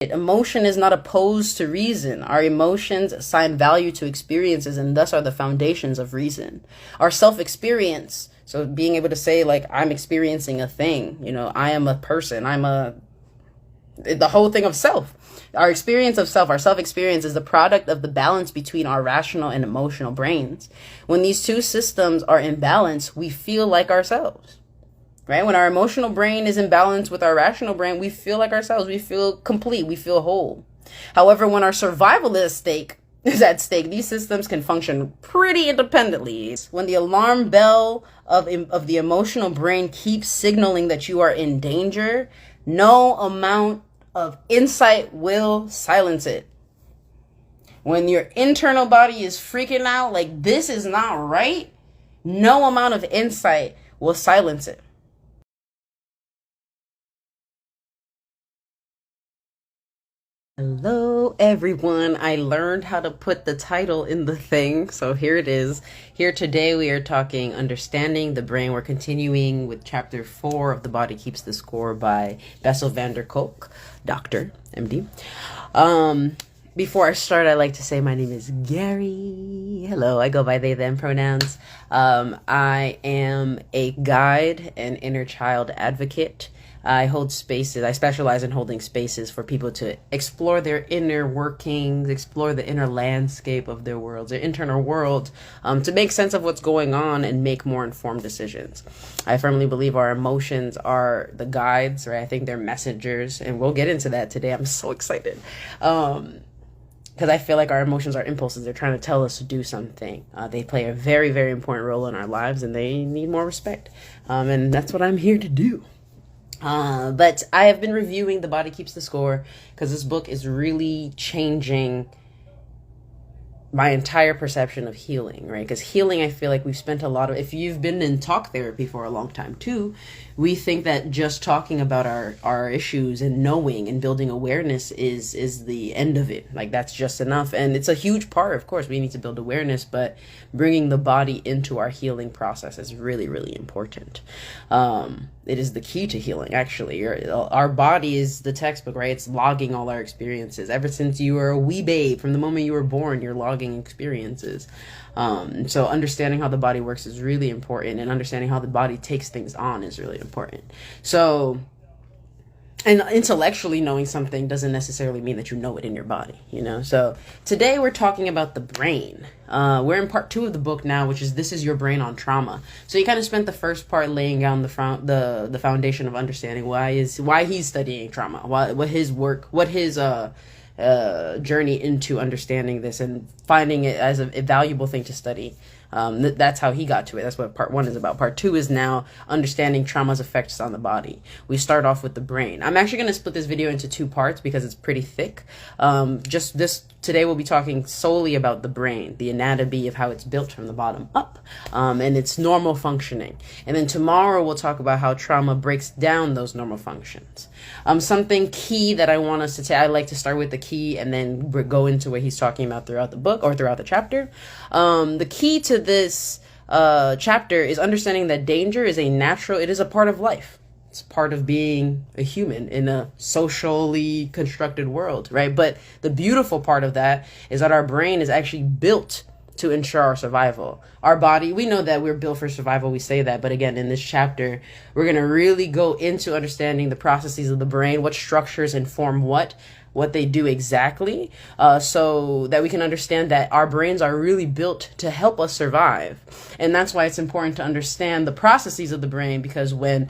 Emotion is not opposed to reason. Our emotions assign value to experiences and thus are the foundations of reason. Our self-experience, so being able to say like, I'm experiencing a thing, I am a person, the whole thing of self. Our experience of self, our self-experience is the product of the balance between our rational and emotional brains. When these two systems are in balance, we feel like ourselves. Right? When our emotional brain is in balance with our rational brain, we feel like ourselves. We feel complete. We feel whole. However, when our survival is at stake, these systems can function pretty independently. When the alarm bell of the emotional brain keeps signaling that you are in danger, no amount of insight will silence it. When your internal body is freaking out like this is not right, no amount of insight will silence it. Hello everyone, I learned how to put the title in the thing, so here it is. Here today we are talking understanding the brain. We're continuing with chapter 4 of The Body Keeps the Score by Bessel van der Kolk, Doctor, MD. Before I start, I like to say my name is Gary. Hello, I go by they, them pronouns. I am a guide and inner child advocate. I hold spaces. I specialize in holding spaces for people to explore their inner workings, explore the inner landscape of their worlds, their internal world, to make sense of what's going on and make more informed decisions. I firmly believe our emotions are the guides, right? I think they're messengers, and we'll get into that today. I'm so excited. Because I feel like our emotions are impulses. They're trying to tell us to do something. They play a very, very important role in our lives, and they need more respect. And that's what I'm here to do. But I have been reviewing The Body Keeps the Score because this book is really changing my entire perception of healing, right? Because healing, I feel like we've spent a lot of, if you've been in talk therapy for a long time too, we think that just talking about our issues and knowing and building awareness is the end of it. Like that's just enough. And it's a huge part, of course, we need to build awareness, but bringing the body into our healing process is really, really important. It is the key to healing, actually. Our body is the textbook, right? It's logging all our experiences. Ever since you were a wee babe, from the moment you were born, you're logging experiences. So understanding how the body works is really important, and understanding how the body takes things on is really important. So, and intellectually knowing something doesn't necessarily mean that you know it in your body, So today we're talking about the brain. We're in part 2 of the book now, which is This Is Your Brain on Trauma. So he kind of spent the first part laying down the foundation of understanding why he's studying trauma, what his journey into understanding this and finding it as a valuable thing to study. That's how he got to it. That's what part 1 is about. Part 2 is now understanding trauma's effects on the body. We start off with the brain. I'm actually going to split this video into 2 parts because it's pretty thick. Today we'll be talking solely about the brain, the anatomy of how it's built from the bottom up, and its normal functioning. And then tomorrow we'll talk about how trauma breaks down those normal functions. Something key that I want us to take, I like to start with the key and then go into what he's talking about throughout the book or throughout the chapter. The key to this chapter is understanding that danger is it is a part of life. It's part of being a human in a socially constructed world, right? But the beautiful part of that is that our brain is actually built to ensure our survival. Our body, we know that we're built for survival, we say that, but again, in this chapter, we're going to really go into understanding the processes of the brain, what structures inform what they do exactly, so that we can understand that our brains are really built to help us survive. And that's why it's important to understand the processes of the brain, because when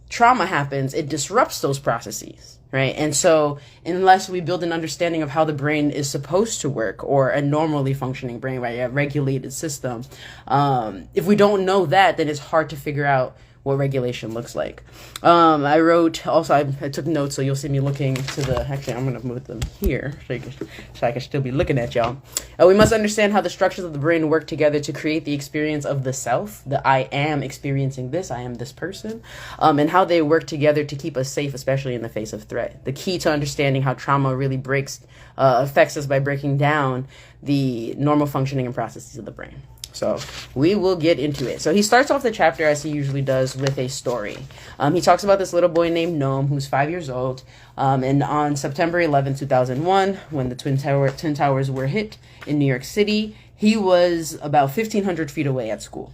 trauma happens, it disrupts those processes, right? And so unless we build an understanding of how the brain is supposed to work, or a normally functioning brain, right, a regulated system, if we don't know that, then it's hard to figure out what regulation looks like. I took notes, so you'll see me looking to actually I'm going to move them here so I can still be looking at y'all. We must understand how the structures of the brain work together to create the experience of the self, the I am experiencing this, I am this person, and how they work together to keep us safe, especially in the face of threat. The key to understanding how trauma really affects us by breaking down the normal functioning and processes of the brain. So we will get into it. So he starts off the chapter, as he usually does, with a story. He talks about this little boy named Noam, who's 5 years old. And on September 11, 2001, when the Twin Towers were hit in New York City, he was about 1,500 feet away at school.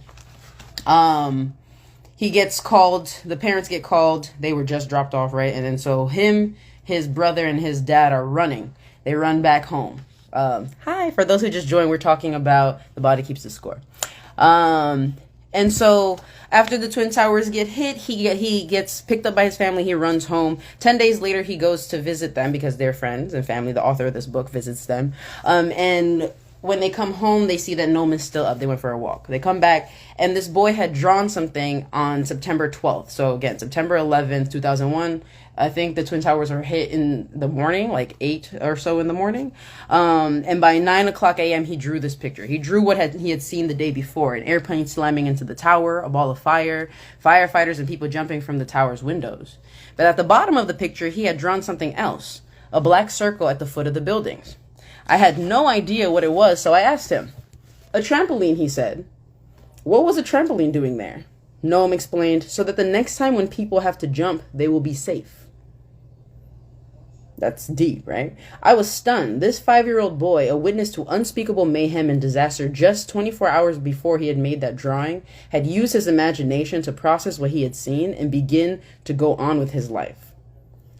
He gets called, the parents get called, they were just dropped off, right? And then so him, his brother, and his dad are running. They run back home. Hi, for those who just joined, we're talking about The Body Keeps the Score. And so after the Twin Towers get hit, he gets picked up by his family. He runs home. 10 days later, he goes to visit them because they're friends and family. The author of this book visits them. And when they come home, they see that Noam is still up. They went for a walk. They come back, and this boy had drawn something on September 12th. So again, September 11th, 2001. I think the Twin Towers were hit in the morning, like 8 or so in the morning. And by 9 o'clock a.m., he drew this picture. He drew what he had seen the day before: an airplane slamming into the tower, a ball of fire, firefighters, and people jumping from the tower's windows. But at the bottom of the picture, he had drawn something else: a black circle at the foot of the buildings. I had no idea what it was, so I asked him. A trampoline, he said. What was a trampoline doing there? Noam explained, so that the next time when people have to jump, they will be safe. That's deep, right? I was stunned. This 5-year-old boy, a witness to unspeakable mayhem and disaster just 24 hours before he had made that drawing, had used his imagination to process what he had seen and begin to go on with his life.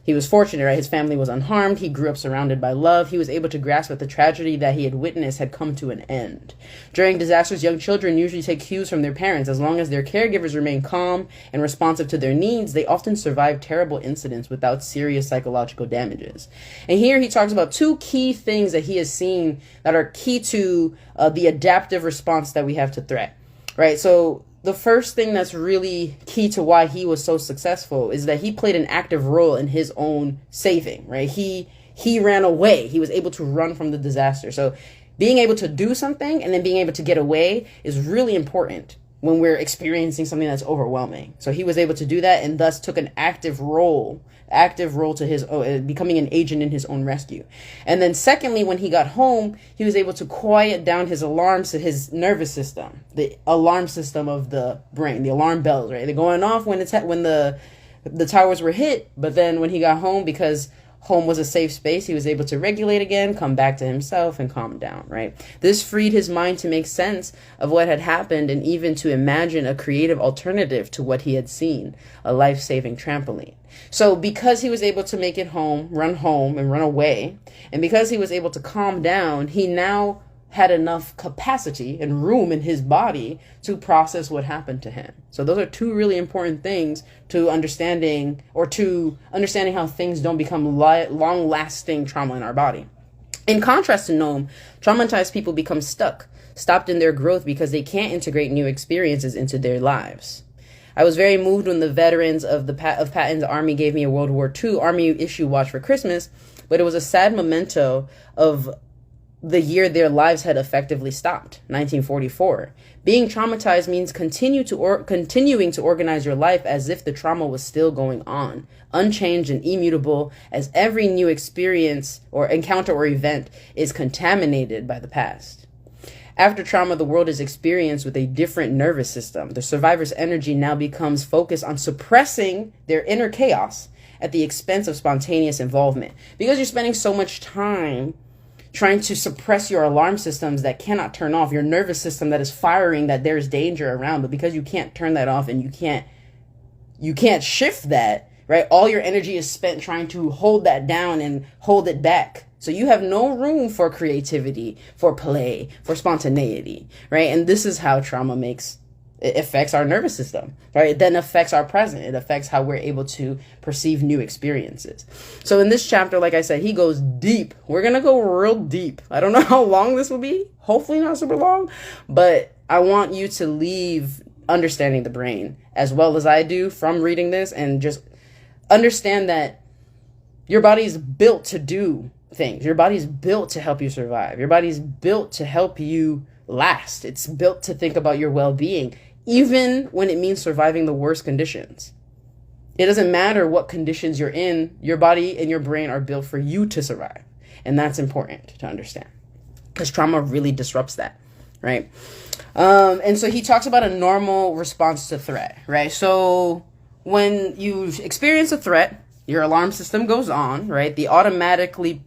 He was fortunate, right? His family was unharmed. He grew up surrounded by love. He was able to grasp that the tragedy that he had witnessed had come to an end. During disasters, young children usually take cues from their parents. As long as their caregivers remain calm and responsive to their needs, they often survive terrible incidents without serious psychological damages. And here he talks about 2 key things that he has seen that are key to the adaptive response that we have to threat, right? So the first thing that's really key to why he was so successful is that he played an active role in his own saving, right? He ran away. He was able to run from the disaster. So being able to do something and then being able to get away is really important when we're experiencing something that's overwhelming. So he was able to do that and thus took an active role to his becoming an agent in his own rescue. And then secondly, when he got home, he was able to quiet down his alarms to his nervous system, the alarm system of the brain, the alarm bells, right? They're going off when the towers were hit, but then when he got home, because home was a safe space, he was able to regulate again, come back to himself, and calm down, right? This freed his mind to make sense of what had happened and even to imagine a creative alternative to what he had seen, a life-saving trampoline. So because he was able to make it home and run away, and because he was able to calm down, he now had enough capacity and room in his body to process what happened to him. So those are 2 really important things to understanding how things don't become long-lasting trauma in our body. In contrast to Noam, traumatized people become stopped in their growth because they can't integrate new experiences into their lives. I was very moved when the veterans of Patton's Army gave me a World War II Army issue watch for Christmas, but it was a sad memento of the year their lives had effectively stopped, 1944. Being traumatized means continuing to organize your life as if the trauma was still going on, unchanged and immutable, as every new experience or encounter or event is contaminated by the past. After trauma, the world is experienced with a different nervous system. The survivor's energy now becomes focused on suppressing their inner chaos at the expense of spontaneous involvement. Because you're spending so much time trying to suppress your alarm systems that cannot turn off, your nervous system that is firing that there's danger around, but because you can't turn that off and you can't shift that, right? All your energy is spent trying to hold that down and hold it back. So you have no room for creativity, for play, for spontaneity, right? And this is how trauma it affects our nervous system, right? It then affects our present. It affects how we're able to perceive new experiences. So in this chapter, like I said, he goes deep. We're going to go real deep. I don't know how long this will be. Hopefully not super long, but I want you to leave understanding the brain as well as I do from reading this, and just understand that your body is built to do things. Your body's built to help you survive. Your body's built to help you last. It's built to think about your well-being, even when it means surviving the worst conditions. It doesn't matter what conditions you're in, your body and your brain are built for you to survive. And that's important to understand, because trauma really disrupts that, right? And so he talks about a normal response to threat, right? So when you experience a threat, your alarm system goes on, right? The automatically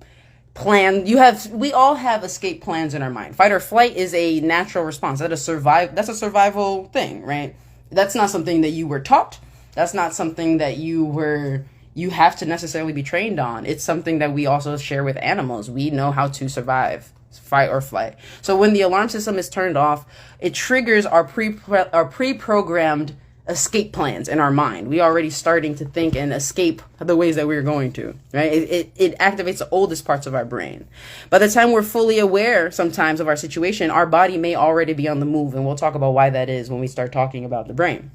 plan we all have escape plans in our mind. Fight or flight is a natural response. That's a survival thing, right? That's not something that you were taught. That's not something that you have to necessarily be trained on. It's something that we also share with animals. We know how to survive, fight or flight. So when the alarm system is turned off, it triggers our pre-programmed escape plans in our mind. We already starting to think and escape the ways that we're going to, right? It activates the oldest parts of our brain. By the time we're fully aware sometimes of our situation, our body may already be on the move, and we'll talk about why that is when we start talking about the brain.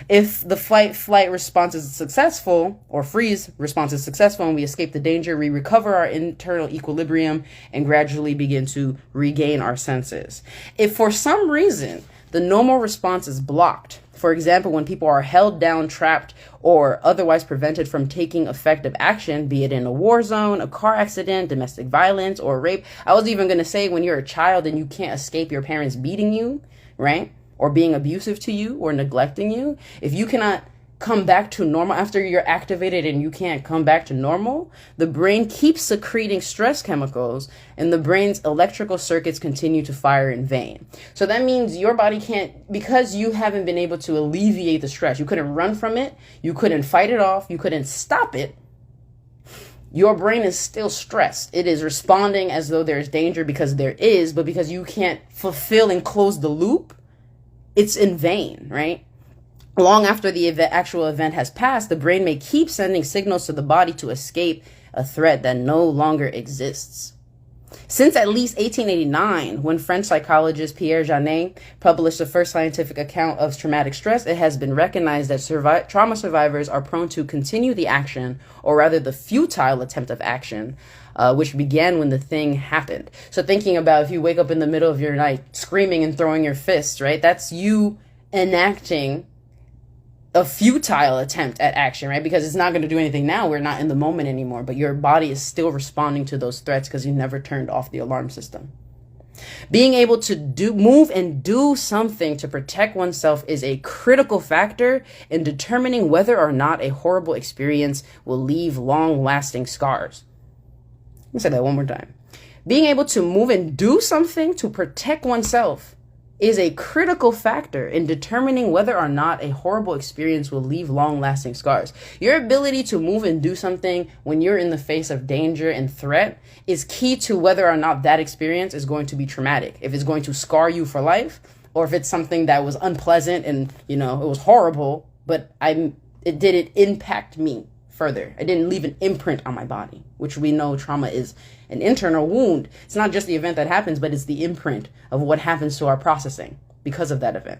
If the flight response is successful, or freeze response is successful, and we escape the danger, we recover our internal equilibrium and gradually begin to regain our senses. If for some reason the normal response is blocked, for example, when people are held down, trapped, or otherwise prevented from taking effective action, be it in a war zone, a car accident, domestic violence, or rape. I was even going to say when you're a child and you can't escape your parents beating you, right? Or being abusive to you or neglecting you. If you cannot come back to normal after you're activated and you can't come back to normal, the brain keeps secreting stress chemicals and the brain's electrical circuits continue to fire in vain. So that means your body can't, because you haven't been able to alleviate the stress. You couldn't run from it. You couldn't fight it off. You couldn't stop it. Your brain is still stressed. It is responding as though there's danger because there is, but because you can't fulfill and close the loop, it's in vain, right? Long after the actual event has passed, the brain may keep sending signals to the body to escape a threat that no longer exists. Since at least 1889, when French psychologist Pierre Janet published the first scientific account of traumatic stress, it has been recognized that trauma survivors are prone to continue the action, or rather the futile attempt of action, which began when the thing happened. So thinking about if you wake up in the middle of your night screaming and throwing your fists, right? That's you enacting a futile attempt at action, right? Because it's not going to do anything now. We're not in the moment anymore, but your body is still responding to those threats because you never turned off the alarm system. Being able to move and do something to protect oneself is a critical factor in determining whether or not a horrible experience will leave long-lasting scars. Let me say that one more time. Being able to move and do something to protect oneself is a critical factor in determining whether or not a horrible experience will leave long-lasting scars. Your ability to move and do something when you're in the face of danger and threat is key to whether or not that experience is going to be traumatic, if it's going to scar you for life, or if it's something that was unpleasant and, it was horrible, but it didn't impact me further. I didn't leave an imprint on my body, which we know trauma is an internal wound. It's not just the event that happens, but it's the imprint of what happens to our processing because of that event,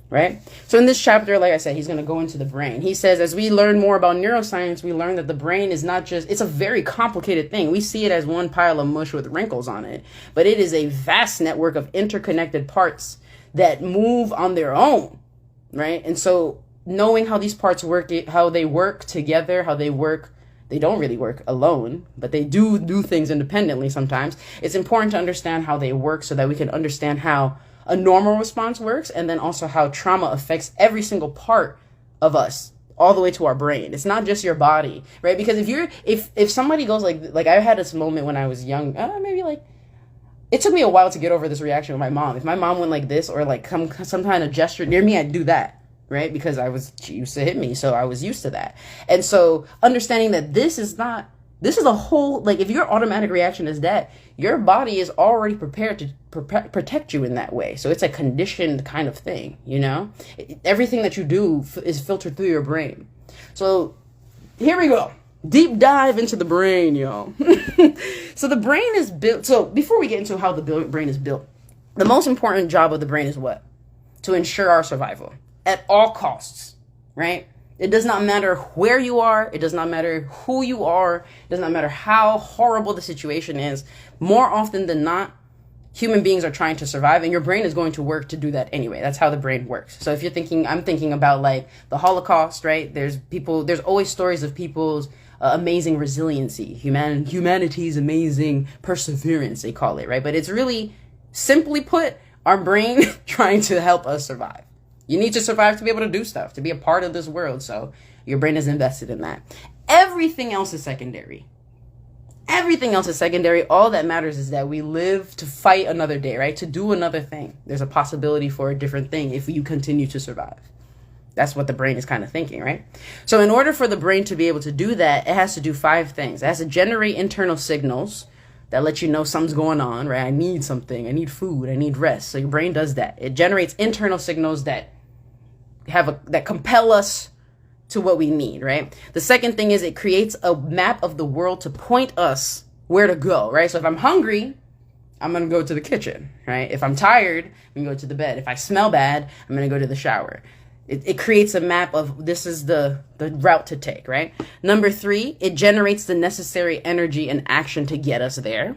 right? So in this chapter, like I said, he's going to go into the brain. He says, as we learn more about neuroscience, we learn that the brain is not just, it's a very complicated thing. We see it as one pile of mush with wrinkles on it, but it is a vast network of interconnected parts that move on their own, right? And so knowing how these parts work, how they work together, they don't really work alone, but they do things independently sometimes. It's important to understand how they work so that we can understand how a normal response works, and then also how trauma affects every single part of us, all the way to our brain. It's not just your body, right? Because if somebody goes like I had this moment when I was young, maybe like, it took me a while to get over this reaction with my mom. If my mom went like this or like some kind of gesture near me, I'd do that. Right? Because she used to hit me, so I was used to that. And so understanding that this is a whole, like if your automatic reaction is that, your body is already prepared to protect you in that way. So it's a conditioned kind of thing, Everything that you do is filtered through your brain. So here we go. Deep dive into the brain, y'all. So the brain is built, so before we get into how the brain is built, the most important job of the brain is what? To ensure our survival. At all costs, right? It does not matter where you are. It does not matter who you are. It does not matter how horrible the situation is. More often than not, human beings are trying to survive, and your brain is going to work to do that anyway. That's how the brain works. So if I'm thinking about like the Holocaust, right? There's always stories of people's amazing resiliency, humanity's amazing perseverance, they call it, right? But it's really, simply put, our brain trying to help us survive. You need to survive to be able to do stuff, to be a part of this world. So your brain is invested in that. Everything else is secondary. Everything else is secondary. All that matters is that we live to fight another day, right? To do another thing. There's a possibility for a different thing if you continue to survive. That's what the brain is kind of thinking, right? So in order for the brain to be able to do that, it has to do 5 things. It has to generate internal signals that let you know something's going on, right? I need something. I need food. I need rest. So your brain does that. It generates internal signals that that compel us to what we need, right? The second thing is it creates a map of the world to point us where to go, right? So if I'm hungry, I'm going to go to the kitchen, right? If I'm tired, I'm going to go to the bed. If I smell bad, I'm going to go to the shower. It creates a map of this is the route to take, right? Number 3, it generates the necessary energy and action to get us there,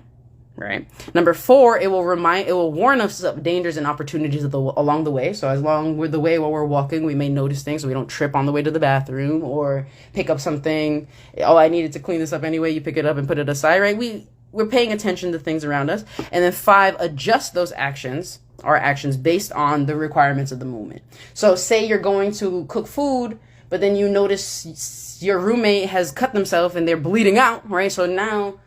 right? Number 4, it will warn us of dangers and opportunities along the way. So as long with the way while we're walking, we may notice things so we don't trip on the way to the bathroom or pick up something. Oh, I needed to clean this up anyway. You pick it up and put it aside, right? We're paying attention to things around us. And then 5, adjust those actions, our actions based on the requirements of the moment. So say you're going to cook food, but then you notice your roommate has cut themselves and they're bleeding out, right? So now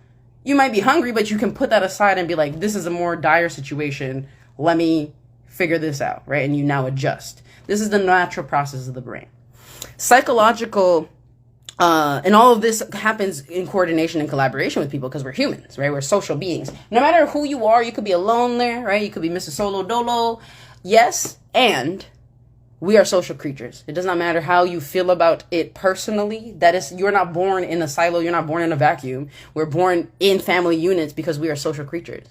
you might be hungry, but you can put that aside and be like, this is a more dire situation. Let me figure this out, right? And you now adjust. This is the natural process of the brain. Psychological, and all of this happens in coordination and collaboration with people because we're humans, right? We're social beings. No matter who you are, you could be alone there, right? You could be Mr. Solo Dolo. Yes, and we are social creatures. It does not matter how you feel about it personally. That is, you're not born in a silo. You're not born in a vacuum. We're born in family units because we are social creatures.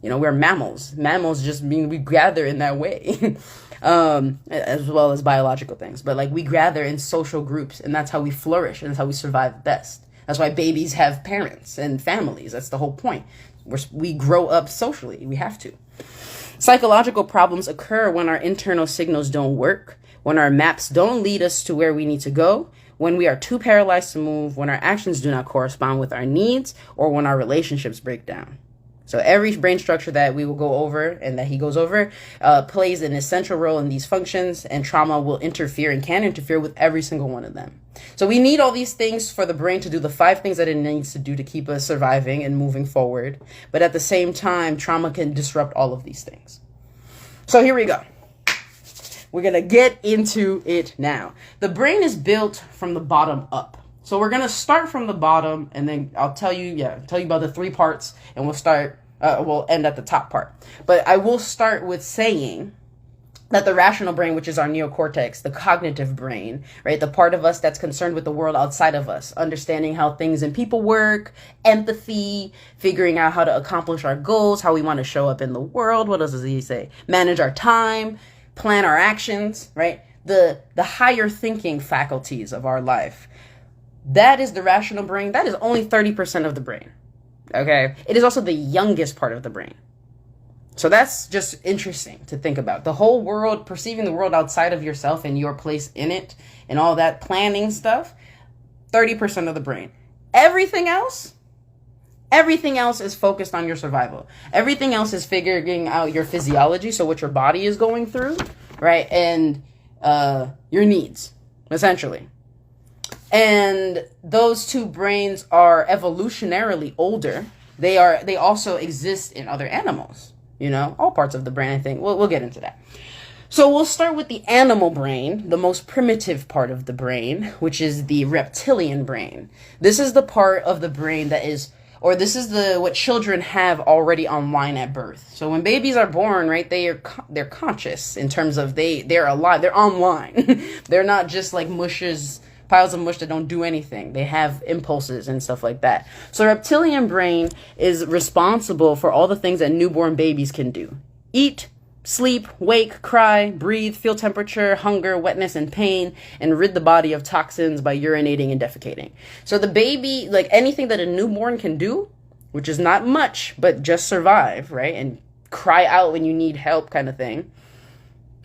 We're mammals. Mammals just mean we gather in that way. As well as biological things. But we gather in social groups, and that's how we flourish, and that's how we survive best. That's why babies have parents and families. That's the whole point. We grow up socially. We have to. Psychological problems occur when our internal signals don't work, when our maps don't lead us to where we need to go, when we are too paralyzed to move, when our actions do not correspond with our needs, or when our relationships break down. So every brain structure that we will go over and that he goes over plays an essential role in these functions, and trauma will interfere and can interfere with every single one of them. So we need all these things for the brain to do the 5 things that it needs to do to keep us surviving and moving forward. But at the same time, trauma can disrupt all of these things. So here we go. We're going to get into it now. The brain is built from the bottom up. So we're going to start from the bottom, and then I'll tell you about the 3 parts, and we'll end at the top part. But I will start with saying that the rational brain, which is our neocortex, the cognitive brain, right? The part of us that's concerned with the world outside of us, understanding how things and people work, empathy, figuring out how to accomplish our goals, how we want to show up in the world. What else does he say? Manage our time, plan our actions, right? The higher thinking faculties of our life. That is the rational brain. That is only 30% of the brain. Okay. It is also the youngest part of the brain. So that's just interesting to think about. The whole world, perceiving the world outside of yourself and your place in it and all that planning stuff, 30% of the brain. Everything else is focused on your survival. Everything else is figuring out your physiology, so what your body is going through, right? And your needs, essentially. And those 2 brains are evolutionarily older. They also exist in other animals, all parts of the brain, I think. We'll get into that. So we'll start with the animal brain, the most primitive part of the brain, which is the reptilian brain. This is the part of the brain that is, or this is what children have already online at birth. So when babies are born, right, they're conscious in terms of they're alive, they're online. They're not just like piles of mush that don't do anything. They have impulses and stuff like that. So reptilian brain is responsible for all the things that newborn babies can do. Eat, sleep, wake, cry, breathe, feel temperature, hunger, wetness, and pain, and rid the body of toxins by urinating and defecating. So the baby, anything that a newborn can do, which is not much, but just survive, right? And cry out when you need help kind of thing.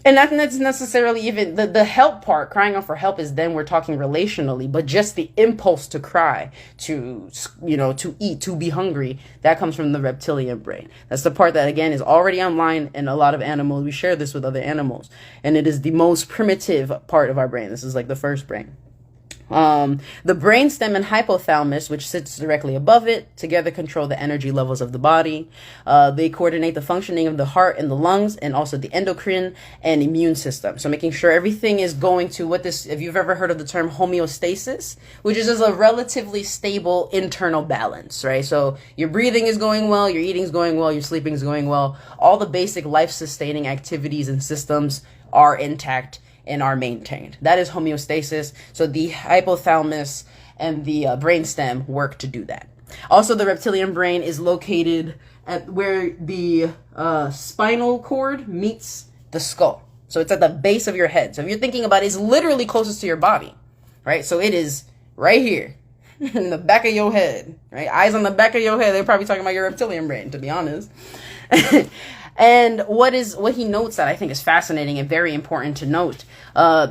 And that's necessarily even the help part. Crying out for help is then we're talking relationally, but just the impulse to cry, to, to eat, to be hungry, that comes from the reptilian brain. That's the part that, again, is already online in a lot of animals. We share this with other animals, and it is the most primitive part of our brain. This is like the first brain. The brainstem and hypothalamus, which sits directly above it, together control the energy levels of the body. They coordinate the functioning of the heart and the lungs, and also the endocrine and immune system. So making sure everything is going to if you've ever heard of the term homeostasis, which is just a relatively stable internal balance, right? So your breathing is going well, your eating is going well, your sleeping is going well. All the basic life-sustaining activities and systems are intact and are maintained. That is homeostasis. So the hypothalamus and the brainstem work to do that. Also, the reptilian brain is located at where the spinal cord meets the skull. So it's at the base of your head. So if you're thinking about it, it's literally closest to your body, right? So it is right here in the back of your head, right? Eyes on the back of your head. They're probably talking about your reptilian brain, to be honest. And what he notes that I think is fascinating and very important to note,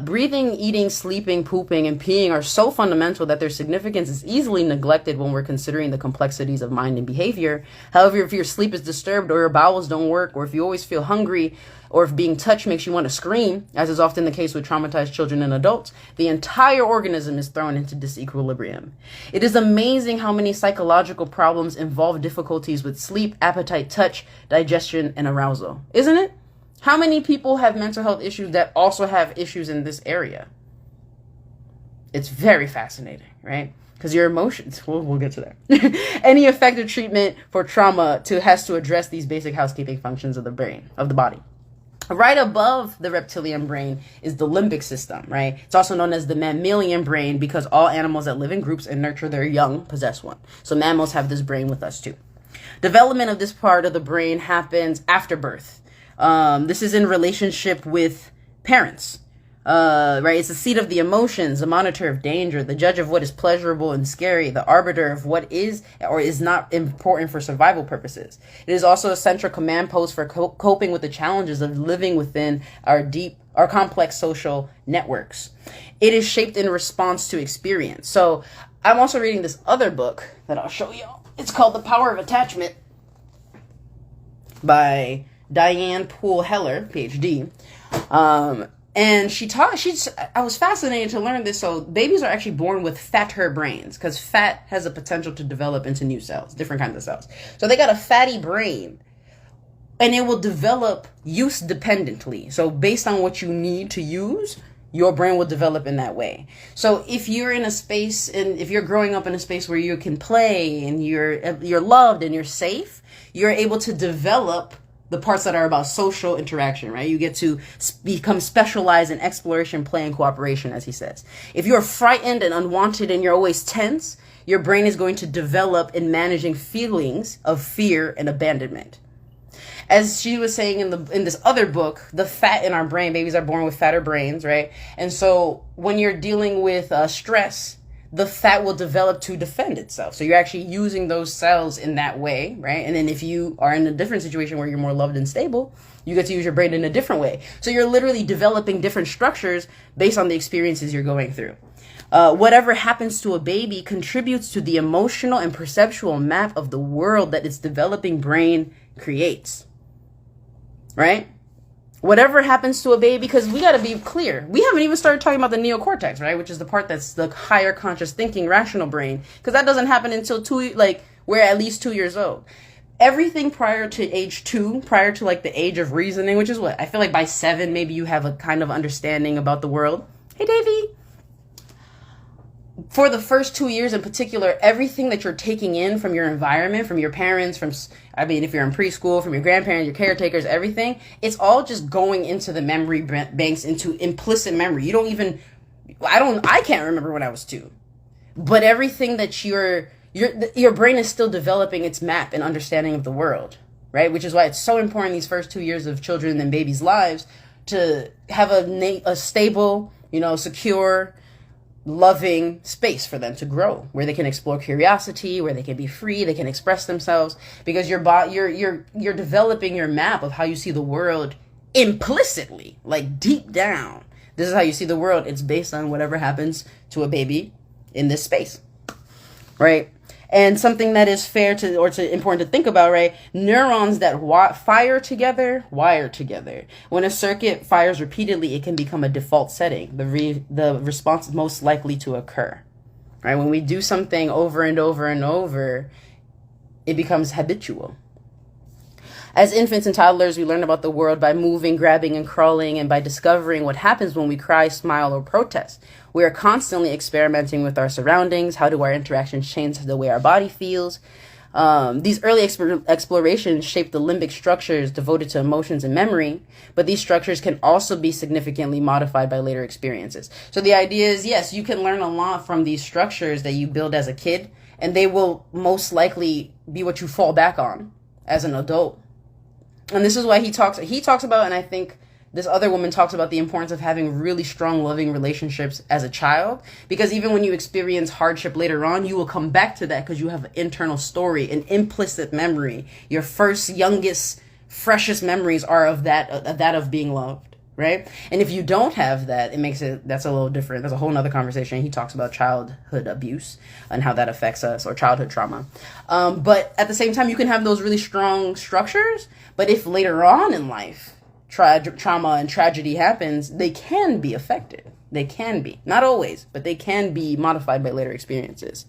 breathing, eating, sleeping, pooping, and peeing are so fundamental that their significance is easily neglected when we're considering the complexities of mind and behavior. However, if your sleep is disturbed or your bowels don't work, or if you always feel hungry, or if being touched makes you want to scream, as is often the case with traumatized children and adults, the entire organism is thrown into disequilibrium. It is amazing how many psychological problems involve difficulties with sleep, appetite, touch, digestion, and arousal. Isn't it? How many people have mental health issues that also have issues in this area? It's very fascinating, right? Because your emotions, we'll get to that. Any effective treatment for trauma has to address these basic housekeeping functions of the brain, of the body. Right above the reptilian brain is the limbic system, right? It's also known as the mammalian brain because all animals that live in groups and nurture their young possess one. So mammals have this brain with us too. Development of this part of the brain happens after birth. This is in relationship with parents. Right? It's the seat of the emotions, the monitor of danger, the judge of what is pleasurable and scary, the arbiter of what is or is not important for survival purposes. It is also a central command post for coping with the challenges of living within our complex social networks. It is shaped in response to experience. So I'm also reading this other book that I'll show y'all. It's called The Power of Attachment by Diane Poole Heller, PhD. And I was fascinated to learn this. So babies are actually born with fatter brains because fat has a potential to develop into new cells, different kinds of cells. So they got a fatty brain and it will develop use dependently. So based on what you need to use, your brain will develop in that way. So if you're in a space and if you're growing up in a space where you can play and you're loved and you're safe, you're able to develop the parts that are about social interaction, right? You get to become specialized in exploration, play, and cooperation, as he says. If you're frightened and unwanted and you're always tense, your brain is going to develop in managing feelings of fear and abandonment. As she was saying in this other book, the fat in our brain, babies are born with fatter brains, right? And so when you're dealing with stress, the fat will develop to defend itself. So you're actually using those cells in that way, right? And then if you are in a different situation where you're more loved and stable, you get to use your brain in a different way. So you're literally developing different structures based on the experiences you're going through. Whatever happens to a baby contributes to the emotional and perceptual map of the world that its developing brain creates, right? Whatever happens to a baby, because we got to be clear. We haven't even started talking about the neocortex, right? Which is the part that's the higher conscious thinking, rational brain. Because that doesn't happen until we're at least 2 years old. Everything prior to age 2, prior to like the age of reasoning, which is what? I feel like by 7, maybe you have a kind of understanding about the world. Hey, Davey. For the first 2 years in particular, everything that you're taking in from your environment, from your parents, if you're in preschool, from your grandparents, your caretakers, everything, it's all just going into the memory banks, into implicit memory. I can't remember when I was 2. But everything that your brain is still developing its map and understanding of the world, right? Which is why it's so important these first 2 years of children and babies' lives to have a stable, secure, loving space for them to grow, where they can explore curiosity, where they can be free, they can express themselves, because you're developing your map of how you see the world implicitly, like deep down, this is how you see the world. It's based on whatever happens to a baby in this space, right? And something that is fair to, or to important to think about, right? Neurons that fire together, wire together. When a circuit fires repeatedly, it can become a default setting. The response is most likely to occur, right? When we do something over and over and over, it becomes habitual. As infants and toddlers, we learn about the world by moving, grabbing, and crawling, and by discovering what happens when we cry, smile, or protest. We are constantly experimenting with our surroundings. How do our interactions change the way our body feels? These early explorations shape the limbic structures devoted to emotions and memory, but these structures can also be significantly modified by later experiences. So the idea is, yes, you can learn a lot from these structures that you build as a kid, and they will most likely be what you fall back on as an adult. And this is why he talks about, and I think this other woman talks about, the importance of having really strong, loving relationships as a child. Because even when you experience hardship later on, you will come back to that because you have an internal story, an implicit memory. Your first, youngest, freshest memories are of that of being loved, right? And if you don't have that, that's a little different. That's a whole nother conversation. He talks about childhood abuse and how that affects us, or childhood trauma. But at the same time, you can have those really strong structures. But if later on in life, trauma and tragedy happens, they can be affected. They can be. Not always, but they can be modified by later experiences.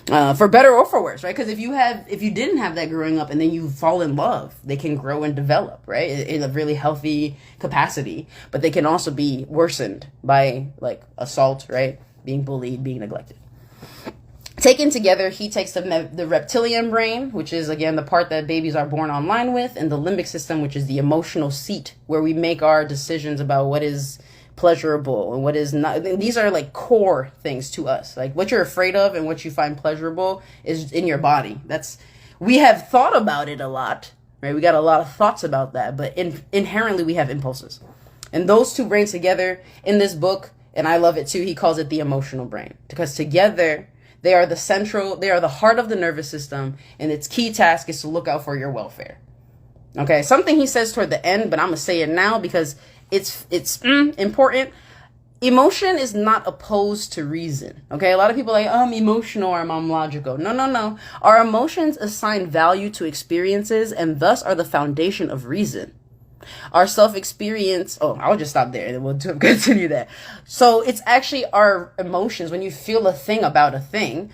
For better or for worse, right? Because if you didn't have that growing up and then you fall in love, they can grow and develop, right? In a really healthy capacity. But they can also be worsened by, like, assault, right? Being bullied, being neglected. Taken together, he takes the reptilian brain, which is, again, the part that babies are born online with, and the limbic system, which is the emotional seat where we make our decisions about what is pleasurable and what is not. These are like core things to us. Like what you're afraid of and what you find pleasurable is in your body. We have thought about it a lot, right? We got a lot of thoughts about that, but inherently we have impulses. And those two brains together in this book, and I love it too, he calls it the emotional brain, because together they are the heart of the nervous system, and its key task is to look out for your welfare. Okay, something he says toward the end, but I'm going to say it now because it's important. Emotion is not opposed to reason. Okay, a lot of people are like, I'm emotional or I'm logical. No. Our emotions assign value to experiences and thus are the foundation of reason. Our self-experience, I'll just stop there and we'll continue that. So it's actually our emotions. When you feel a thing about a thing,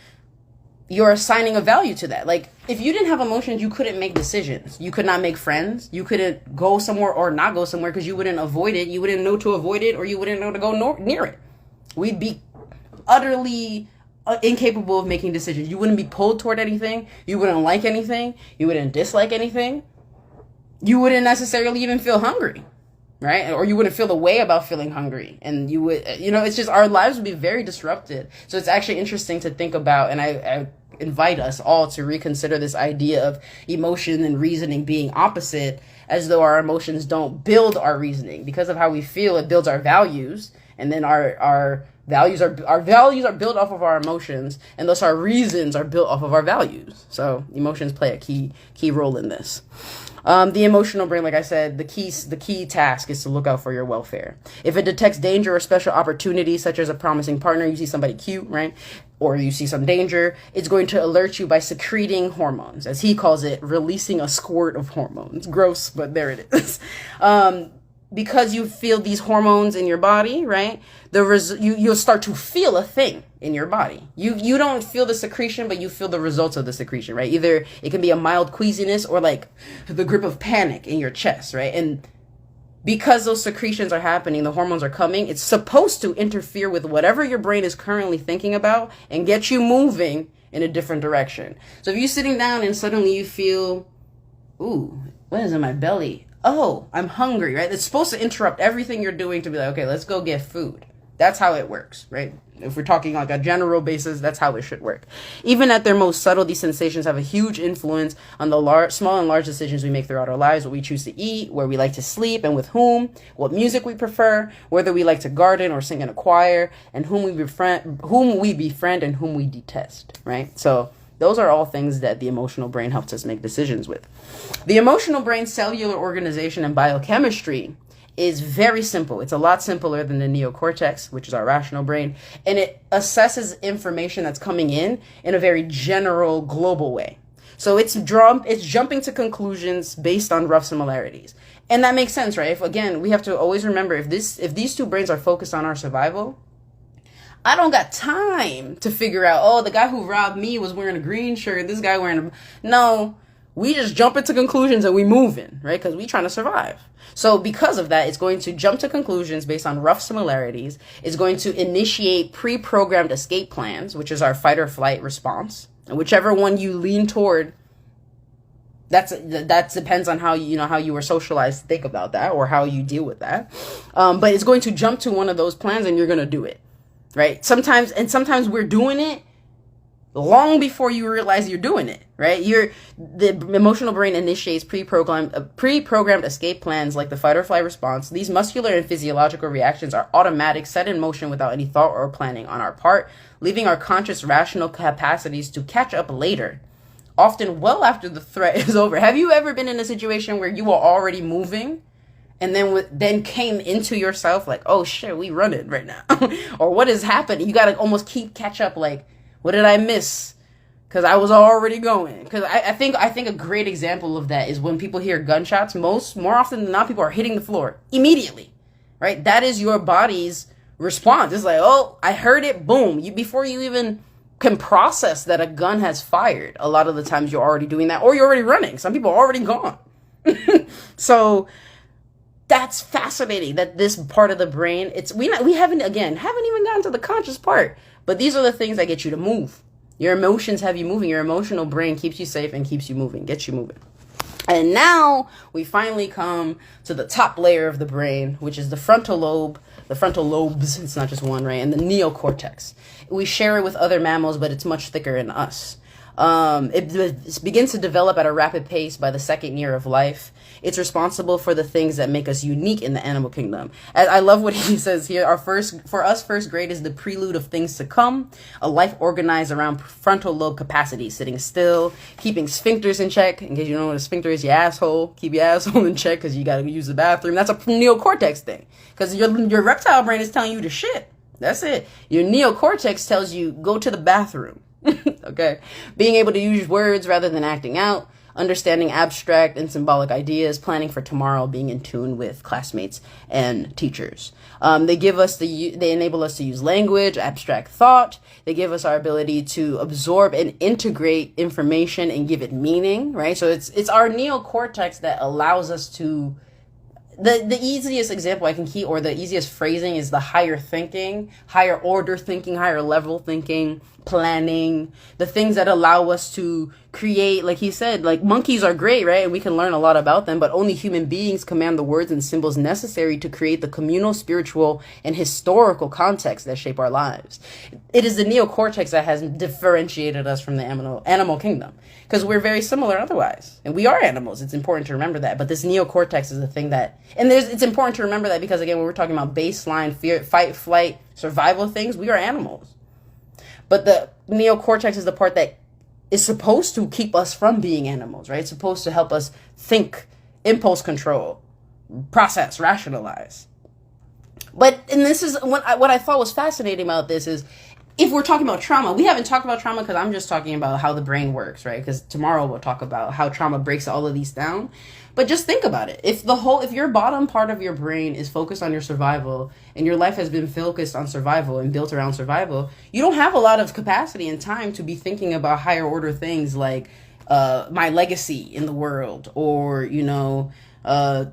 you're assigning a value to that. Like, if you didn't have emotions, you couldn't make decisions. You could not make friends. You couldn't go somewhere or not go somewhere because you wouldn't avoid it. You wouldn't know to avoid it, or you wouldn't know to go near it. We'd be utterly incapable of making decisions. You wouldn't be pulled toward anything. You wouldn't like anything. You wouldn't dislike anything. You wouldn't necessarily even feel hungry, right? Or you wouldn't feel the way about feeling hungry. And you would, it's just, our lives would be very disrupted. So it's actually interesting to think about, and I invite us all to reconsider this idea of emotion and reasoning being opposite, as though our emotions don't build our reasoning. Because of how we feel, it builds our values, and then our values are built off of our emotions, and thus our reasons are built off of our values. So emotions play a key role in this. The emotional brain, like I said, the key task is to look out for your welfare. If it detects danger or special opportunities, such as a promising partner, you see somebody cute, right? Or you see some danger, it's going to alert you by secreting hormones, as he calls it, releasing a squirt of hormones. Gross, but there it is. Because you feel these hormones in your body, right? You'll start to feel a thing in your body. You don't feel the secretion, but you feel the results of the secretion, right? Either it can be a mild queasiness or like the grip of panic in your chest, right? And because those secretions are happening, the hormones are coming, it's supposed to interfere with whatever your brain is currently thinking about and get you moving in a different direction. So if you're sitting down and suddenly you feel, ooh, what is in my belly? Oh, I'm hungry, right? It's supposed to interrupt everything you're doing to be like, okay, let's go get food. That's how it works, right? If we're talking like a general basis, that's how it should work. Even at their most subtle, these sensations have a huge influence on the small and large decisions we make throughout our lives, what we choose to eat, where we like to sleep and with whom, what music we prefer, whether we like to garden or sing in a choir, and whom we befriend and whom we detest, right? So those are all things that the emotional brain helps us make decisions with. The emotional brain's cellular organization and biochemistry is very simple. It's a lot simpler than the neocortex, which is our rational brain, and it assesses information that's coming in a very general, global way. So it's jumping to conclusions based on rough similarities. And that makes sense, right? Again, we have to always remember, if these two brains are focused on our survival, I don't got time to figure out, oh, the guy who robbed me was wearing a green shirt, this guy wearing no, we just jump into conclusions and we move in, right? Because we trying to survive. So because of that, it's going to jump to conclusions based on rough similarities. It's going to initiate pre-programmed escape plans, which is our fight or flight response. And whichever one you lean toward, that depends on how you were socialized to think about that or how you deal with that. But it's going to jump to one of those plans and you're going to do it, right? Sometimes we're doing it long before you realize you're doing it, right? The emotional brain initiates pre-programmed escape plans like the fight or flight response. These muscular and physiological reactions are automatic, set in motion without any thought or planning on our part, leaving our conscious rational capacities to catch up later, often well after the threat is over. Have you ever been in a situation where you were already moving and then came into yourself like, oh shit, we running right now? Or what is happening? You got to almost catch up like, what did I miss? Because I was already going. Because I think a great example of that is when people hear gunshots, more often than not, people are hitting the floor immediately, right? That is your body's response. It's like, oh, I heard it, boom. Before you even can process that a gun has fired, a lot of the times you're already doing that, or you're already running. Some people are already gone. So that's fascinating that this part of the brain, we haven't even gotten to the conscious part. But these are the things that get you to move. Your emotions have you moving. Your emotional brain keeps you safe and keeps you moving, gets you moving. And now we finally come to the top layer of the brain, which is the frontal lobes, it's not just one, right? And the neocortex. We share it with other mammals, but it's much thicker in us. It begins to develop at a rapid pace by the second year of life. It's responsible for the things that make us unique in the animal kingdom. I love what he says here. First grade is the prelude of things to come. A life organized around frontal lobe capacity, sitting still, keeping sphincters in check. In case you don't know what a sphincter is, your asshole. Keep your asshole in check because you got to use the bathroom. That's a neocortex thing. Because your reptile brain is telling you to shit. That's it. Your neocortex tells you, go to the bathroom. Okay. Being able to use words rather than acting out, understanding abstract and symbolic ideas, planning for tomorrow, being in tune with classmates and teachers. They enable us to use language, abstract thought. They give us our ability to absorb and integrate information and give it meaning, right? So it's our neocortex that allows us to. The easiest example I can keep, or the easiest phrasing, is the higher thinking, higher order thinking, higher level thinking, planning, the things that allow us to create, like he said, like monkeys are great, right? And we can learn a lot about them, but only human beings command the words and symbols necessary to create the communal, spiritual, and historical context that shape our lives. It is the neocortex that has differentiated us from the animal kingdom, because we're very similar otherwise. And we are animals. It's important to remember that. But this neocortex is the thing that, it's important to remember that because, again, when we're talking about baseline fear, fight, flight, survival things, we are animals. But the neocortex is the part that is supposed to keep us from being animals, right? It's supposed to help us think, impulse control, process, rationalize. And this is what I thought was fascinating about this is, if we're talking about trauma, we haven't talked about trauma because I'm just talking about how the brain works, right? Because tomorrow we'll talk about how trauma breaks all of these down. But just think about it. If your bottom part of your brain is focused on your survival and your life has been focused on survival and built around survival, you don't have a lot of capacity and time to be thinking about higher order things like my legacy in the world, or,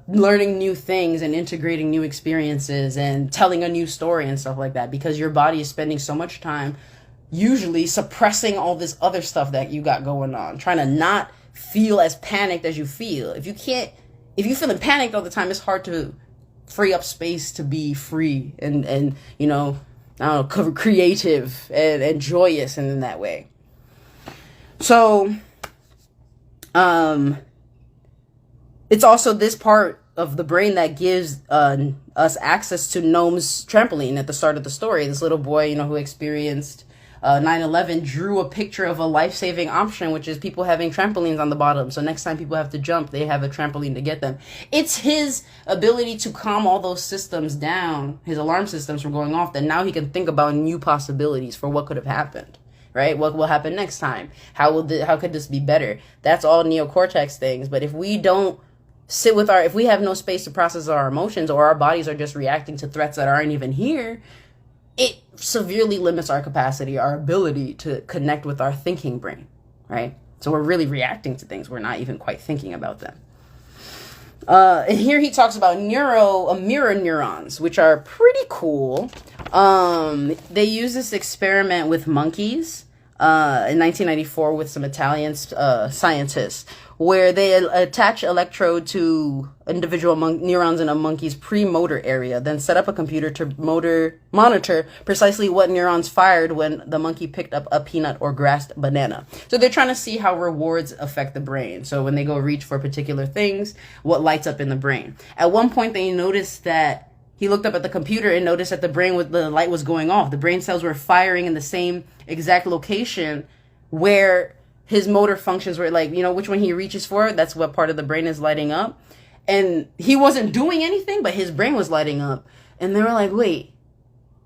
learning new things and integrating new experiences and telling a new story and stuff like that, because your body is spending so much time usually suppressing all this other stuff that you got going on, trying to not feel as panicked as you feel. If you're feeling panicked all the time, it's hard to free up space to be free and creative and joyous in that way. So, it's also this part of the brain that gives us access to Gnome's trampoline at the start of the story. This little boy, who experienced 9/11 drew a picture of a life-saving option, which is people having trampolines on the bottom. So next time people have to jump, they have a trampoline to get them. It's his ability to calm all those systems down, his alarm systems from going off, that now he can think about new possibilities for what could have happened. Right? What will happen next time? How could this be better? That's all neocortex things. But if we don't if we have no space to process our emotions, or our bodies are just reacting to threats that aren't even here, it severely limits our capacity, our ability to connect with our thinking brain, right? So we're really reacting to things. We're not even quite thinking about them. And here he talks about mirror neurons, which are pretty cool. They use this experiment with monkeys in 1994 with some Italian scientists, where they attach electrode to individual neurons in a monkey's premotor area, then set up a computer to monitor precisely what neurons fired when the monkey picked up a peanut or grasped banana. So they're trying to see how rewards affect the brain. So when they go reach for particular things, what lights up in the brain. At one point, they noticed that he looked up at the computer and noticed that the light was going off. The brain cells were firing in the same exact location where his motor functions were, like, which one he reaches for, that's what part of the brain is lighting up. And he wasn't doing anything, but his brain was lighting up. And they were like, wait,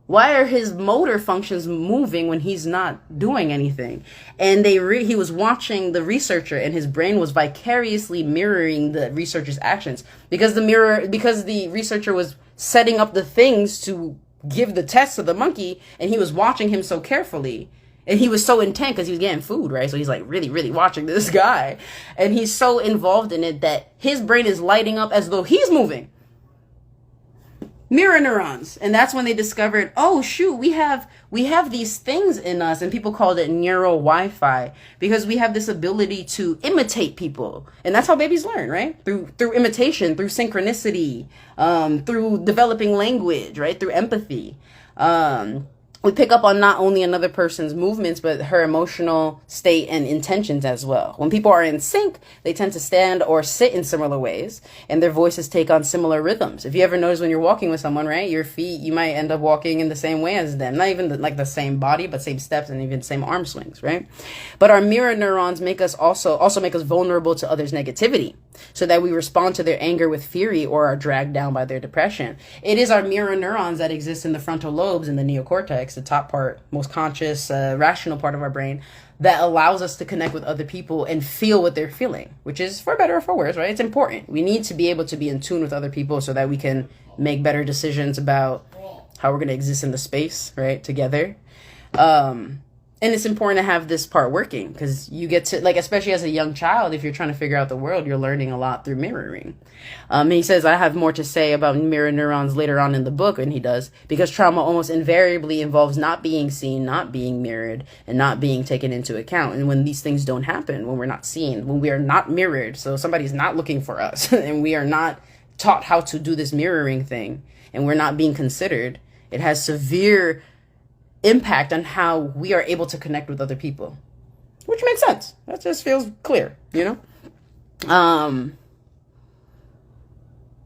why are his motor functions moving when he's not doing anything? And he was watching the researcher, and his brain was vicariously mirroring the researcher's actions, because the researcher was setting up the things to give the test to the monkey, and he was watching him so carefully. And he was so intent because he was getting food, right? So he's like really, really watching this guy. And he's so involved in it that his brain is lighting up as though he's moving. Mirror neurons. And that's when they discovered, oh shoot, we have these things in us, and people called it neuro Wi-Fi, because we have this ability to imitate people. And that's how babies learn, right? Through imitation, through synchronicity, through developing language, right? Through empathy. We pick up on not only another person's movements, but her emotional state and intentions as well. When people are in sync, they tend to stand or sit in similar ways, and their voices take on similar rhythms. If you ever notice when you're walking with someone, right, your feet, you might end up walking in the same way as them. Not even the same body, but same steps and even same arm swings, right? But our mirror neurons make us also make us vulnerable to others' negativity, so that we respond to their anger with fury or are dragged down by their depression. It is our mirror neurons that exist in the frontal lobes and the neocortex, the top part, most conscious, rational part of our brain, that allows us to connect with other people and feel what they're feeling, which is for better or for worse, right? It's important. We need to be able to be in tune with other people so that we can make better decisions about how we're going to exist in the space, right, together. And it's important to have this part working, because you get to, like, especially as a young child, if you're trying to figure out the world, you're learning a lot through mirroring. And he says, I have more to say about mirror neurons later on in the book, and he does, because trauma almost invariably involves not being seen, not being mirrored, and not being taken into account. And when these things don't happen, when we're not seen, when we are not mirrored, so somebody's not looking for us, and we are not taught how to do this mirroring thing, and we're not being considered, it has severe impact on how we are able to connect with other people, which makes sense. That just feels clear,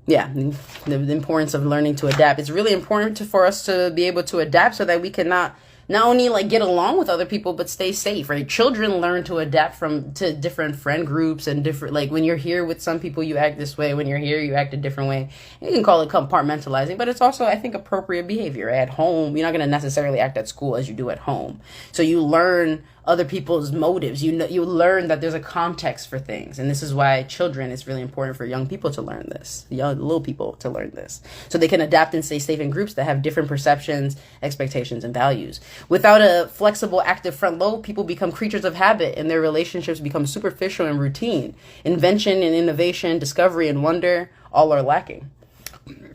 Yeah, the importance of learning to adapt. It's really important for us to be able to adapt so that we can not only like get along with other people, but stay safe, right? Children learn to adapt to different friend groups and different, like when you're here with some people, you act this way. When you're here, you act a different way. You can call it compartmentalizing, but it's also, I think, appropriate behavior. At home, you're not going to necessarily act at school as you do at home. So you learn other people's motives. You learn that there's a context for things. And this is why it's really important for young people to learn this, little people to learn this, so they can adapt and stay safe in groups that have different perceptions, expectations, and values. Without a flexible, active front lobe, people become creatures of habit, and their relationships become superficial and routine. Invention and innovation, discovery and wonder, all are lacking.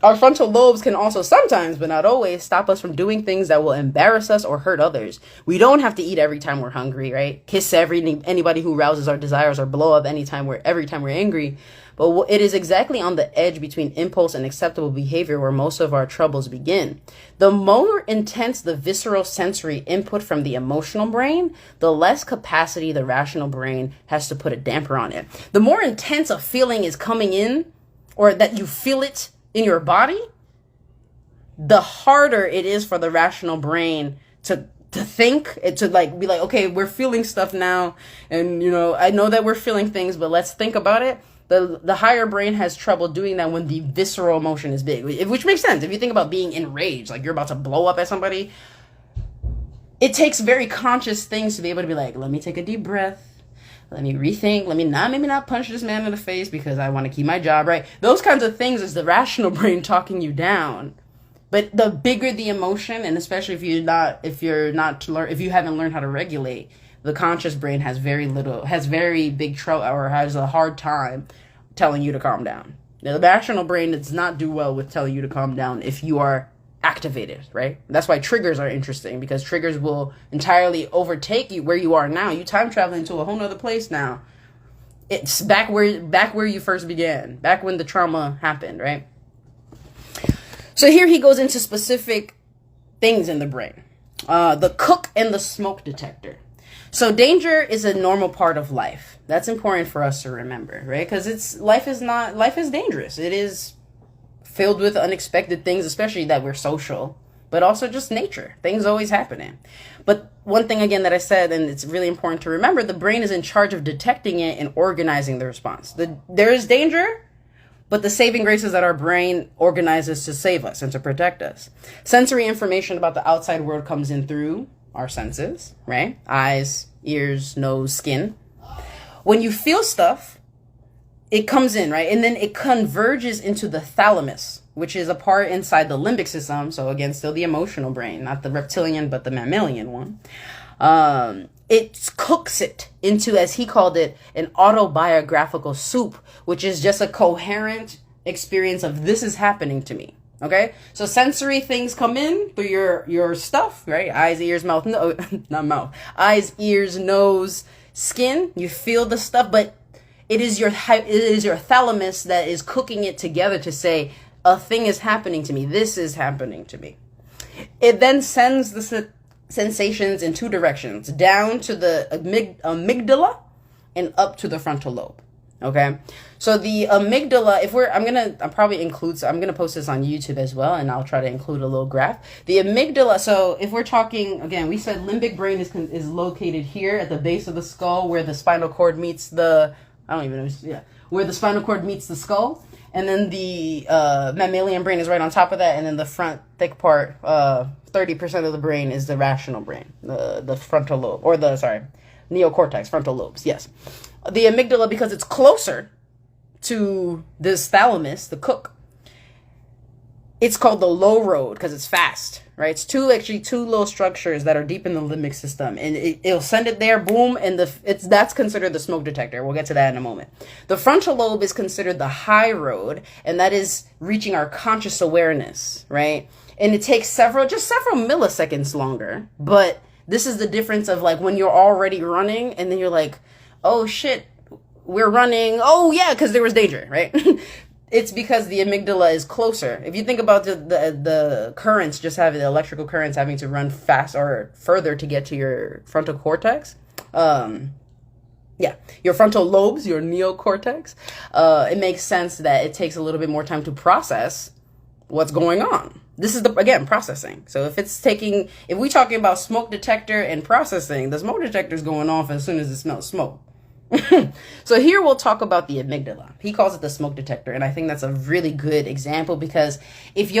Our frontal lobes can also sometimes, but not always, stop us from doing things that will embarrass us or hurt others. We don't have to eat every time we're hungry, right? Kiss anybody who rouses our desires, or blow up every time we're angry. But it is exactly on the edge between impulse and acceptable behavior where most of our troubles begin. The more intense the visceral sensory input from the emotional brain, the less capacity the rational brain has to put a damper on it. The more intense a feeling is coming in, or that you feel it in your body, the harder it is for the rational brain to to think, to like be like, okay, we're feeling stuff now, and I know that we're feeling things, but let's think about it. The higher brain has trouble doing that when the visceral emotion is big, which makes sense. If you think about being enraged, like you're about to blow up at somebody, it takes very conscious things to be able to be like, let me take a deep breath. Let me rethink. Let me maybe not punch this man in the face because I want to keep my job, right? Those kinds of things is the rational brain talking you down. But the bigger the emotion, and especially if you haven't learned how to regulate, the conscious brain has very big trouble, or has a hard time telling you to calm down. Now, the rational brain does not do well with telling you to calm down if you are activated, right? That's why triggers are interesting, because triggers will entirely overtake you where you are now. You time traveling to a whole nother place now. It's back where you first began, back when the trauma happened, right? So here he goes into specific things in the brain. The cook and the smoke detector. So danger is a normal part of life. That's important for us to remember, right? Because life is dangerous. It is filled with unexpected things, especially that we're social, but also just nature. Things always happening. But one thing again that I said, and it's really important to remember, the brain is in charge of detecting it and organizing the response. There is danger, but the saving grace is that our brain organizes to save us and to protect us. Sensory information about the outside world comes in through our senses, right? Eyes, ears, nose, skin. When you feel stuff, it comes in, right? And then it converges into the thalamus, which is a part inside the limbic system. So again, still the emotional brain, not the reptilian, but the mammalian one. It cooks it into, as he called it, an autobiographical soup, which is just a coherent experience of this is happening to me. Okay, so sensory things come in through your stuff, right? Eyes, ears, mouth, no, not mouth. Eyes, ears, nose, skin. You feel the stuff, but it is your thalamus that is cooking it together to say a thing is happening to me. This is happening to me. It then sends the sensations in two directions: down to the amygdala and up to the frontal lobe. Okay, so the amygdala, I'm gonna post this on YouTube as well, and I'll try to include a little graph. The amygdala, so if we're talking, again, we said limbic brain is located here at the base of the skull where the spinal cord meets where the spinal cord meets the skull, and then the mammalian brain is right on top of that, and then the front thick part, 30% of the brain is the rational brain, the frontal lobe, or neocortex, frontal lobes, yes. The amygdala, because it's closer to this thalamus, the cook, it's called the low road because it's fast, right? It's two little structures that are deep in the limbic system, and it'll send it there, boom, and that's considered the smoke detector. We'll get to that in a moment. The frontal lobe is considered the high road, and that is reaching our conscious awareness, right? And it takes several milliseconds longer, but this is the difference of like when you're already running and then you're like, oh shit, we're running. Oh yeah, because there was danger, right? It's because the amygdala is closer. If you think about the currents, just having the electrical currents having to run fast or further to get to your frontal cortex, your frontal lobes, your neocortex, it makes sense that it takes a little bit more time to process what's going on. This is processing. So if we're talking about smoke detector and processing, the smoke detector is going off as soon as it smells smoke. So here we'll talk about the amygdala. He calls it the smoke detector, and I think that's a really good example because if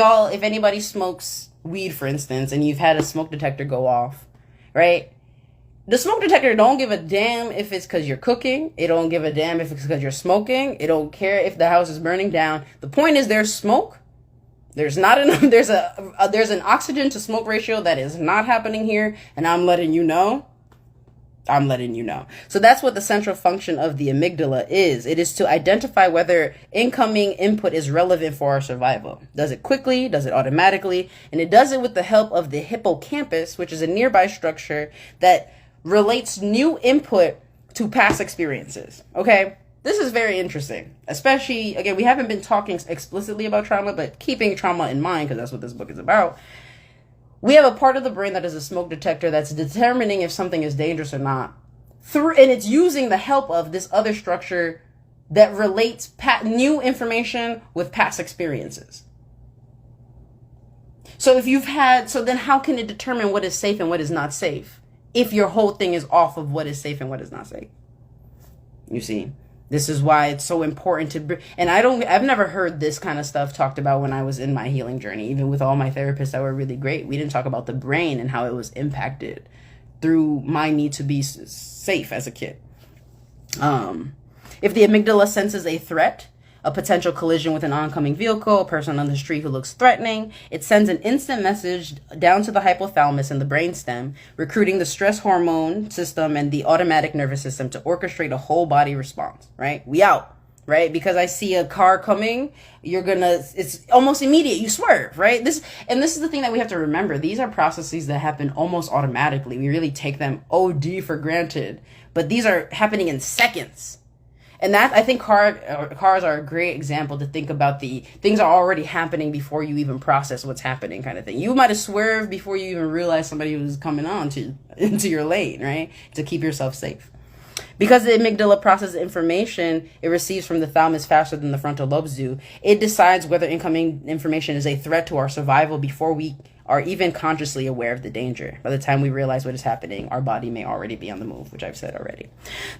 anybody smokes weed, for instance, and you've had a smoke detector go off, right? The smoke detector don't give a damn if it's because you're cooking. It don't give a damn if it's because you're smoking. It don't care if the house is burning down. The point is there's smoke. There's not enough. There's an oxygen to smoke ratio that is not happening here, and I'm letting you know. So that's what the central function of the amygdala is. It is to identify whether incoming input is relevant for our survival. Does it quickly? Does it automatically? And it does it with the help of the hippocampus, which is a nearby structure that relates new input to past experiences. Okay? This is very interesting. Especially, again, we haven't been talking explicitly about trauma, but keeping trauma in mind, because that's what this book is about. We have a part of the brain that is a smoke detector that's determining if something is dangerous or not. And it's using the help of this other structure that relates new information with past experiences. So then how can it determine what is safe and what is not safe if your whole thing is off of what is safe and what is not safe? You see, this is why it's so important and I've never heard this kind of stuff talked about when I was in my healing journey, even with all my therapists that were really great. We didn't talk about the brain and how it was impacted through my need to be safe as a kid. If the amygdala senses a threat, a potential collision with an oncoming vehicle, a person on the street who looks threatening, it sends an instant message down to the hypothalamus and the brainstem, recruiting the stress hormone system and the automatic nervous system to orchestrate a whole body response, right? We out, right? Because I see a car coming, it's almost immediate. You swerve, right? This is the thing that we have to remember. These are processes that happen almost automatically. We really take them OD for granted, but these are happening in seconds. And that, I think cars are a great example to think about. The things are already happening before you even process what's happening, kind of thing. You might have swerved before you even realized somebody was coming into your lane, right? To keep yourself safe. Because the amygdala processes information it receives from the thalamus faster than the frontal lobes do, it decides whether incoming information is a threat to our survival before we are even consciously aware of the danger. By the time we realize what is happening, our body may already be on the move, which I've said already.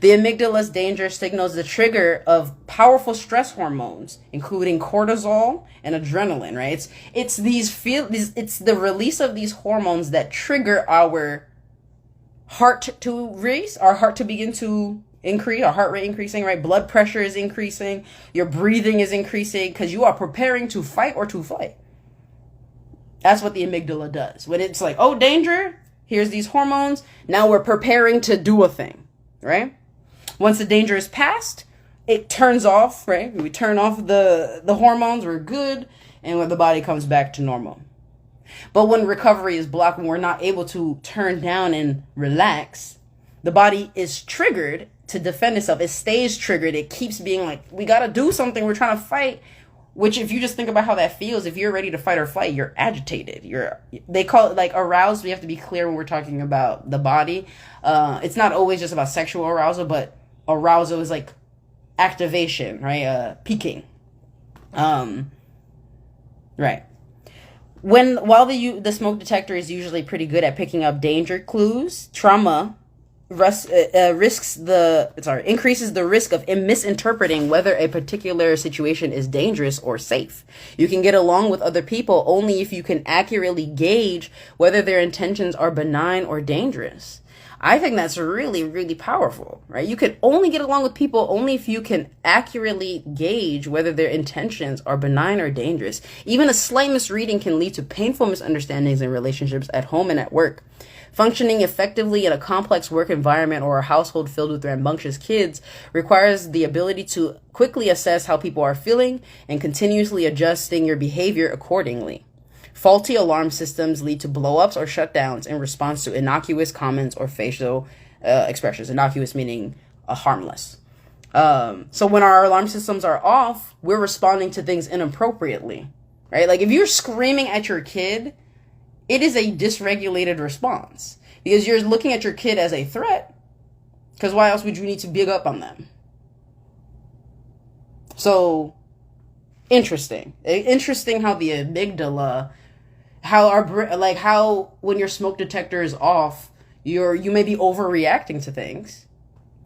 The amygdala's danger signals the trigger of powerful stress hormones, including cortisol and adrenaline, right? It's the release of these hormones that trigger our heart to race, our heart to begin to increase, our heart rate increasing, right? Blood pressure is increasing, your breathing is increasing, because you are preparing to fight or to flight. That's what the amygdala does. When it's like, oh, danger, here's these hormones. Now we're preparing to do a thing, right? Once the danger is past, it turns off, right? We turn off the hormones, we're good, and when the body comes back to normal. But when recovery is blocked, when we're not able to turn down and relax, the body is triggered to defend itself. It stays triggered. It keeps being like, we got to do something. We're trying to fight. Which, if you just think about how that feels, if you're ready to fight or flight, you're agitated. They call it like aroused. We have to be clear when we're talking about the body. It's not always just about sexual arousal, but arousal is like activation, right? Peaking. Right. While the smoke detector is usually pretty good at picking up danger clues, trauma increases the risk of misinterpreting whether a particular situation is dangerous or safe. You can get along with other people only if you can accurately gauge whether their intentions are benign or dangerous. I think that's really, really powerful, right? You can only get along with people only if you can accurately gauge whether their intentions are benign or dangerous. Even a slight misreading can lead to painful misunderstandings in relationships at home and at work. Functioning effectively in a complex work environment or a household filled with rambunctious kids requires the ability to quickly assess how people are feeling and continuously adjusting your behavior accordingly. Faulty alarm systems lead to blow-ups or shutdowns in response to innocuous comments or facial expressions. Innocuous meaning harmless. So when our alarm systems are off, we're responding to things inappropriately, right? Like if you're screaming at your kid, it is a dysregulated response because you're looking at your kid as a threat. Because why else would you need to big up on them? So interesting how the amygdala, how when your smoke detector is off, you may be overreacting to things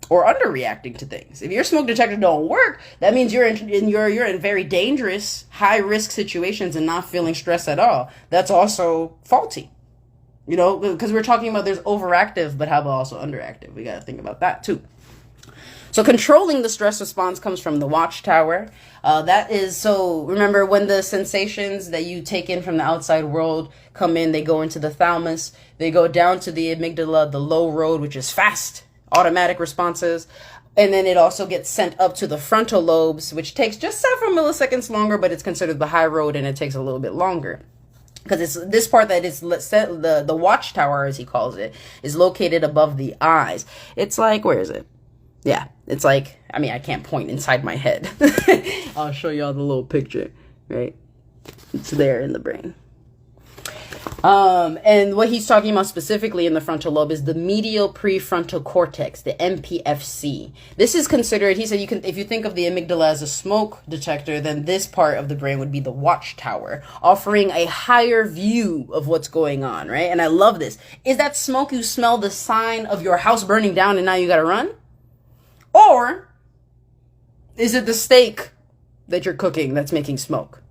or underreacting to things. If your smoke detector don't work, that means you're in very dangerous, high risk situations and not feeling stress at all. That's also faulty, because we're talking about there's overactive, but how about also underactive? We got to think about that too. So controlling the stress response comes from the watchtower. Remember when the sensations that you take in from the outside world come in, they go into the thalamus, they go down to the amygdala, the low road, which is fast, automatic responses. And then it also gets sent up to the frontal lobes, which takes just several milliseconds longer, but it's considered the high road and it takes a little bit longer. Because it's this part that is the watchtower, as he calls it, is located above the eyes. It's like, where is it? Yeah, it's like, I can't point inside my head. I'll show y'all the little picture, right? It's there in the brain. And what he's talking about specifically in the frontal lobe is the medial prefrontal cortex, the MPFC. This is considered, he said, if you think of the amygdala as a smoke detector, then this part of the brain would be the watchtower, offering a higher view of what's going on, right? And I love this. Is that smoke you smell the sign of your house burning down and now you gotta run? Or is it the steak that you're cooking that's making smoke?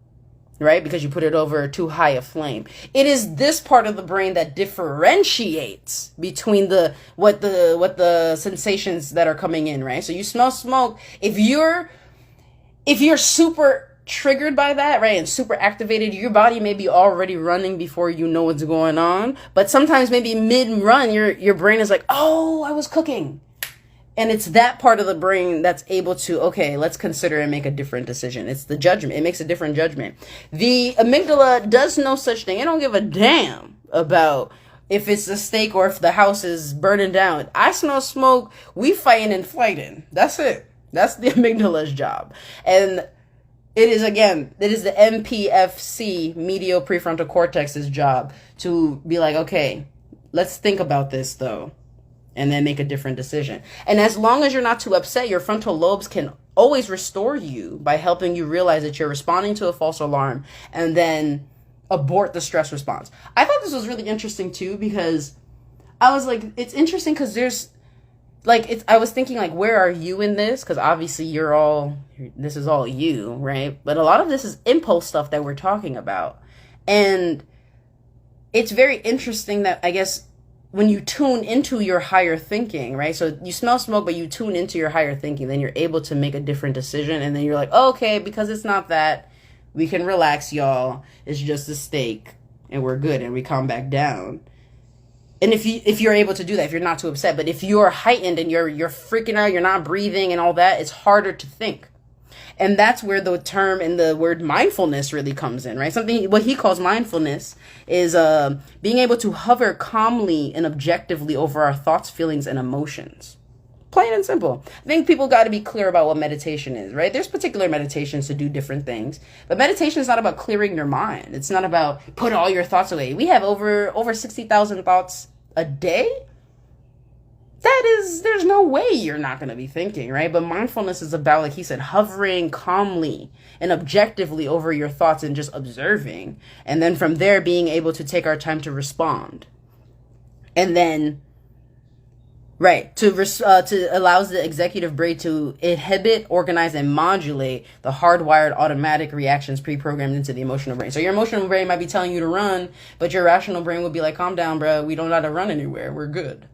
Right? Because you put it over too high a flame. It is this part of the brain that differentiates between what the sensations that are coming in, right? So you smell smoke. If you're super triggered by that, right, and super activated, your body may be already running before you know what's going on. But sometimes maybe mid-run, your brain is like, oh, I was cooking. And it's that part of the brain that's able to, okay, let's consider and make a different decision. It's the judgment. It makes a different judgment. The amygdala does no such thing. It don't give a damn about if it's a steak or if the house is burning down. I smell smoke. We fighting and flighting. That's it. That's the amygdala's job. And it is the MPFC, medial prefrontal cortex's job to be like, okay, let's think about this though. And then make a different decision. And as long as you're not too upset, your frontal lobes can always restore you by helping you realize that you're responding to a false alarm and then abort the stress response. I thought this was really interesting too, because I was like, it's interesting because there's like, I was thinking like, where are you in this? Because obviously this is all you, right? But a lot of this is impulse stuff that we're talking about. And it's very interesting that, I guess, when you tune into your higher thinking, right? So you smell smoke, but you tune into your higher thinking, then you're able to make a different decision. And then you're like, oh, okay, because it's not that, we can relax, y'all. It's just a steak and we're good. And we calm back down. And if you're able to do that, if you're not too upset, but if you're heightened and you're freaking out, you're not breathing and all that, it's harder to think. And that's where the term and the word mindfulness really comes in, right? What he calls mindfulness is being able to hover calmly and objectively over our thoughts, feelings, and emotions. Plain and simple. I think people got to be clear about what meditation is, right? There's particular meditations to do different things, but meditation is not about clearing your mind. It's not about put all your thoughts away. We have over 60,000 thoughts a day. There's no way you're not going to be thinking, right? But mindfulness is about, like he said, hovering calmly and objectively over your thoughts and just observing. And then from there, being able to take our time to respond. And then, right, to allows the executive brain to inhibit, organize, and modulate the hardwired automatic reactions pre-programmed into the emotional brain. So your emotional brain might be telling you to run, but your rational brain will be like, calm down, bro. We don't got to run anywhere. We're good.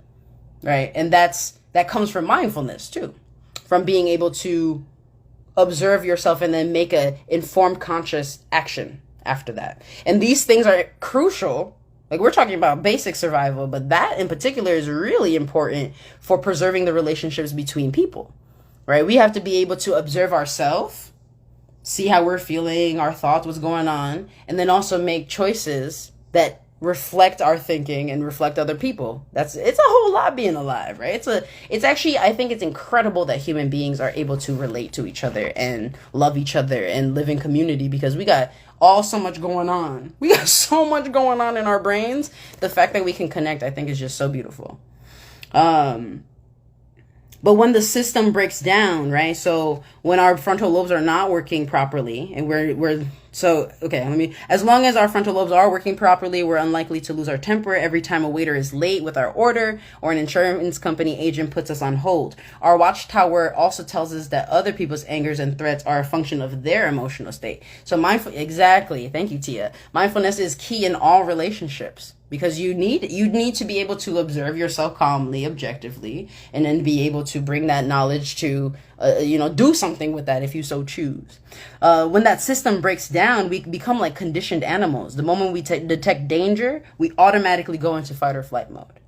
Right. And that comes from mindfulness, too, from being able to observe yourself and then make a informed, conscious action after that. And these things are crucial. Like, we're talking about basic survival, but that in particular is really important for preserving the relationships between people. Right. We have to be able to observe ourselves, see how we're feeling, our thoughts, what's going on, and then also make choices that reflect our thinking and reflect other people. It's a whole lot being alive, right? It's actually, I think it's incredible that human beings are able to relate to each other and love each other and live in community, because we got so much going on. We got so much going on in our brains. The fact that we can connect, I think, is just so beautiful. But when the system breaks down, right? So when our frontal lobes are not working properly, and as long as our frontal lobes are working properly, we're unlikely to lose our temper every time a waiter is late with our order or an insurance company agent puts us on hold. Our watchtower also tells us that other people's angers and threats are a function of their emotional state. So exactly. Thank you, Tia. Mindfulness is key in all relationships, because you need to be able to observe yourself calmly, objectively, and then be able to bring that knowledge to do something with that if you so choose. When that system breaks down, we become like conditioned animals. The moment we detect danger, we automatically go into fight or flight mode.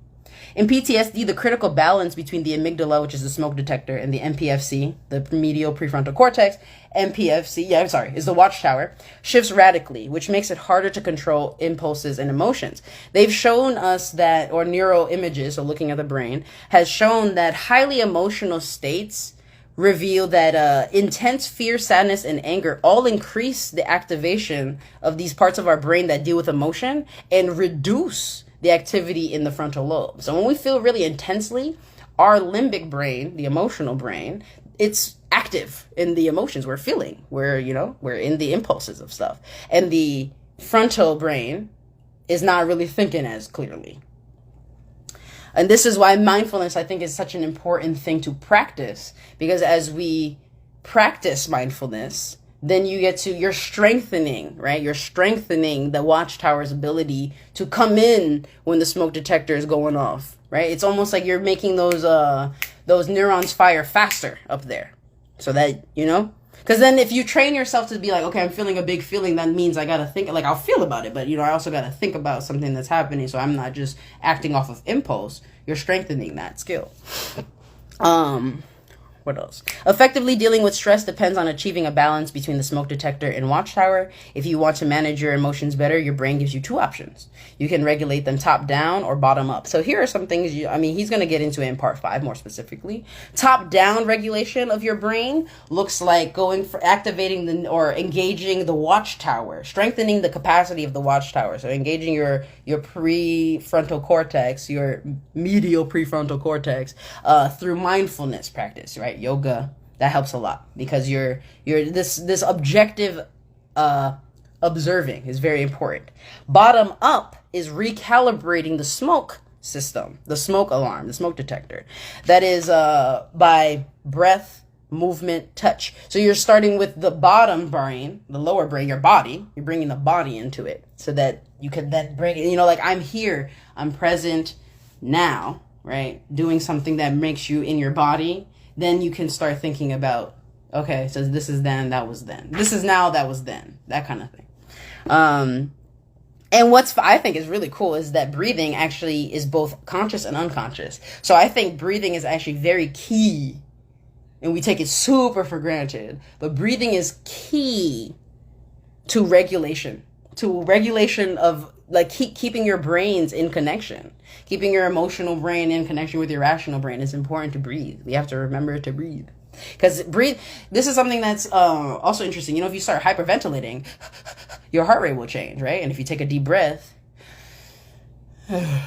In PTSD, the critical balance between the amygdala, which is the smoke detector, and the MPFC, the medial prefrontal cortex, is the watchtower, shifts radically, which makes it harder to control impulses and emotions. They've shown us that, or neural images, so looking at the brain, has shown that highly emotional states reveal that intense fear, sadness, and anger all increase the activation of these parts of our brain that deal with emotion and reduce the activity in the frontal lobe. So when we feel really intensely, our limbic brain, the emotional brain, it's active in the emotions we're feeling. We're in the impulses of stuff. And the frontal brain is not really thinking as clearly. And this is why mindfulness, I think, is such an important thing to practice, because as we practice mindfulness, then you're strengthening, right? You're strengthening the watchtower's ability to come in when the smoke detector is going off, right? It's almost like you're making those neurons fire faster up there, so that, because then if you train yourself to be like, okay, I'm feeling a big feeling, that means I got to think, like, I'll feel about it, but, I also got to think about something that's happening, so I'm not just acting off of impulse. You're strengthening that skill. What else? Effectively dealing with stress depends on achieving a balance between the smoke detector and watchtower. If you want to manage your emotions better, your brain gives you two options. You can regulate them top down or bottom up. So here are some things he's going to get into it in part 5 more specifically. Top down regulation of your brain looks like going for activating or engaging the watchtower, strengthening the capacity of the watchtower. So engaging your prefrontal cortex, your medial prefrontal cortex, through mindfulness practice, right? Yoga, that helps a lot, because you're this objective observing is very important. Bottom up is recalibrating the smoke system, the smoke alarm, the smoke detector. That is by breath, movement, touch. So you're starting with the bottom brain, the lower brain, your body. You're bringing the body into it so that you can then bring it, like, I'm here, I'm present now, right? Doing something that makes you in your body. Then you can start thinking about, okay, so this is then, that was then. This is now, that was then. That kind of thing. And what's I think is really cool is that breathing actually is both conscious and unconscious. So I think breathing is actually very key, and we take it super for granted. But breathing is key to regulation of, like, keeping your brains in connection. Keeping your emotional brain in connection with your rational brain is important to breathe. We have to remember to breathe. Because this is something that's also interesting. If you start hyperventilating, your heart rate will change, right? And if you take a deep breath, and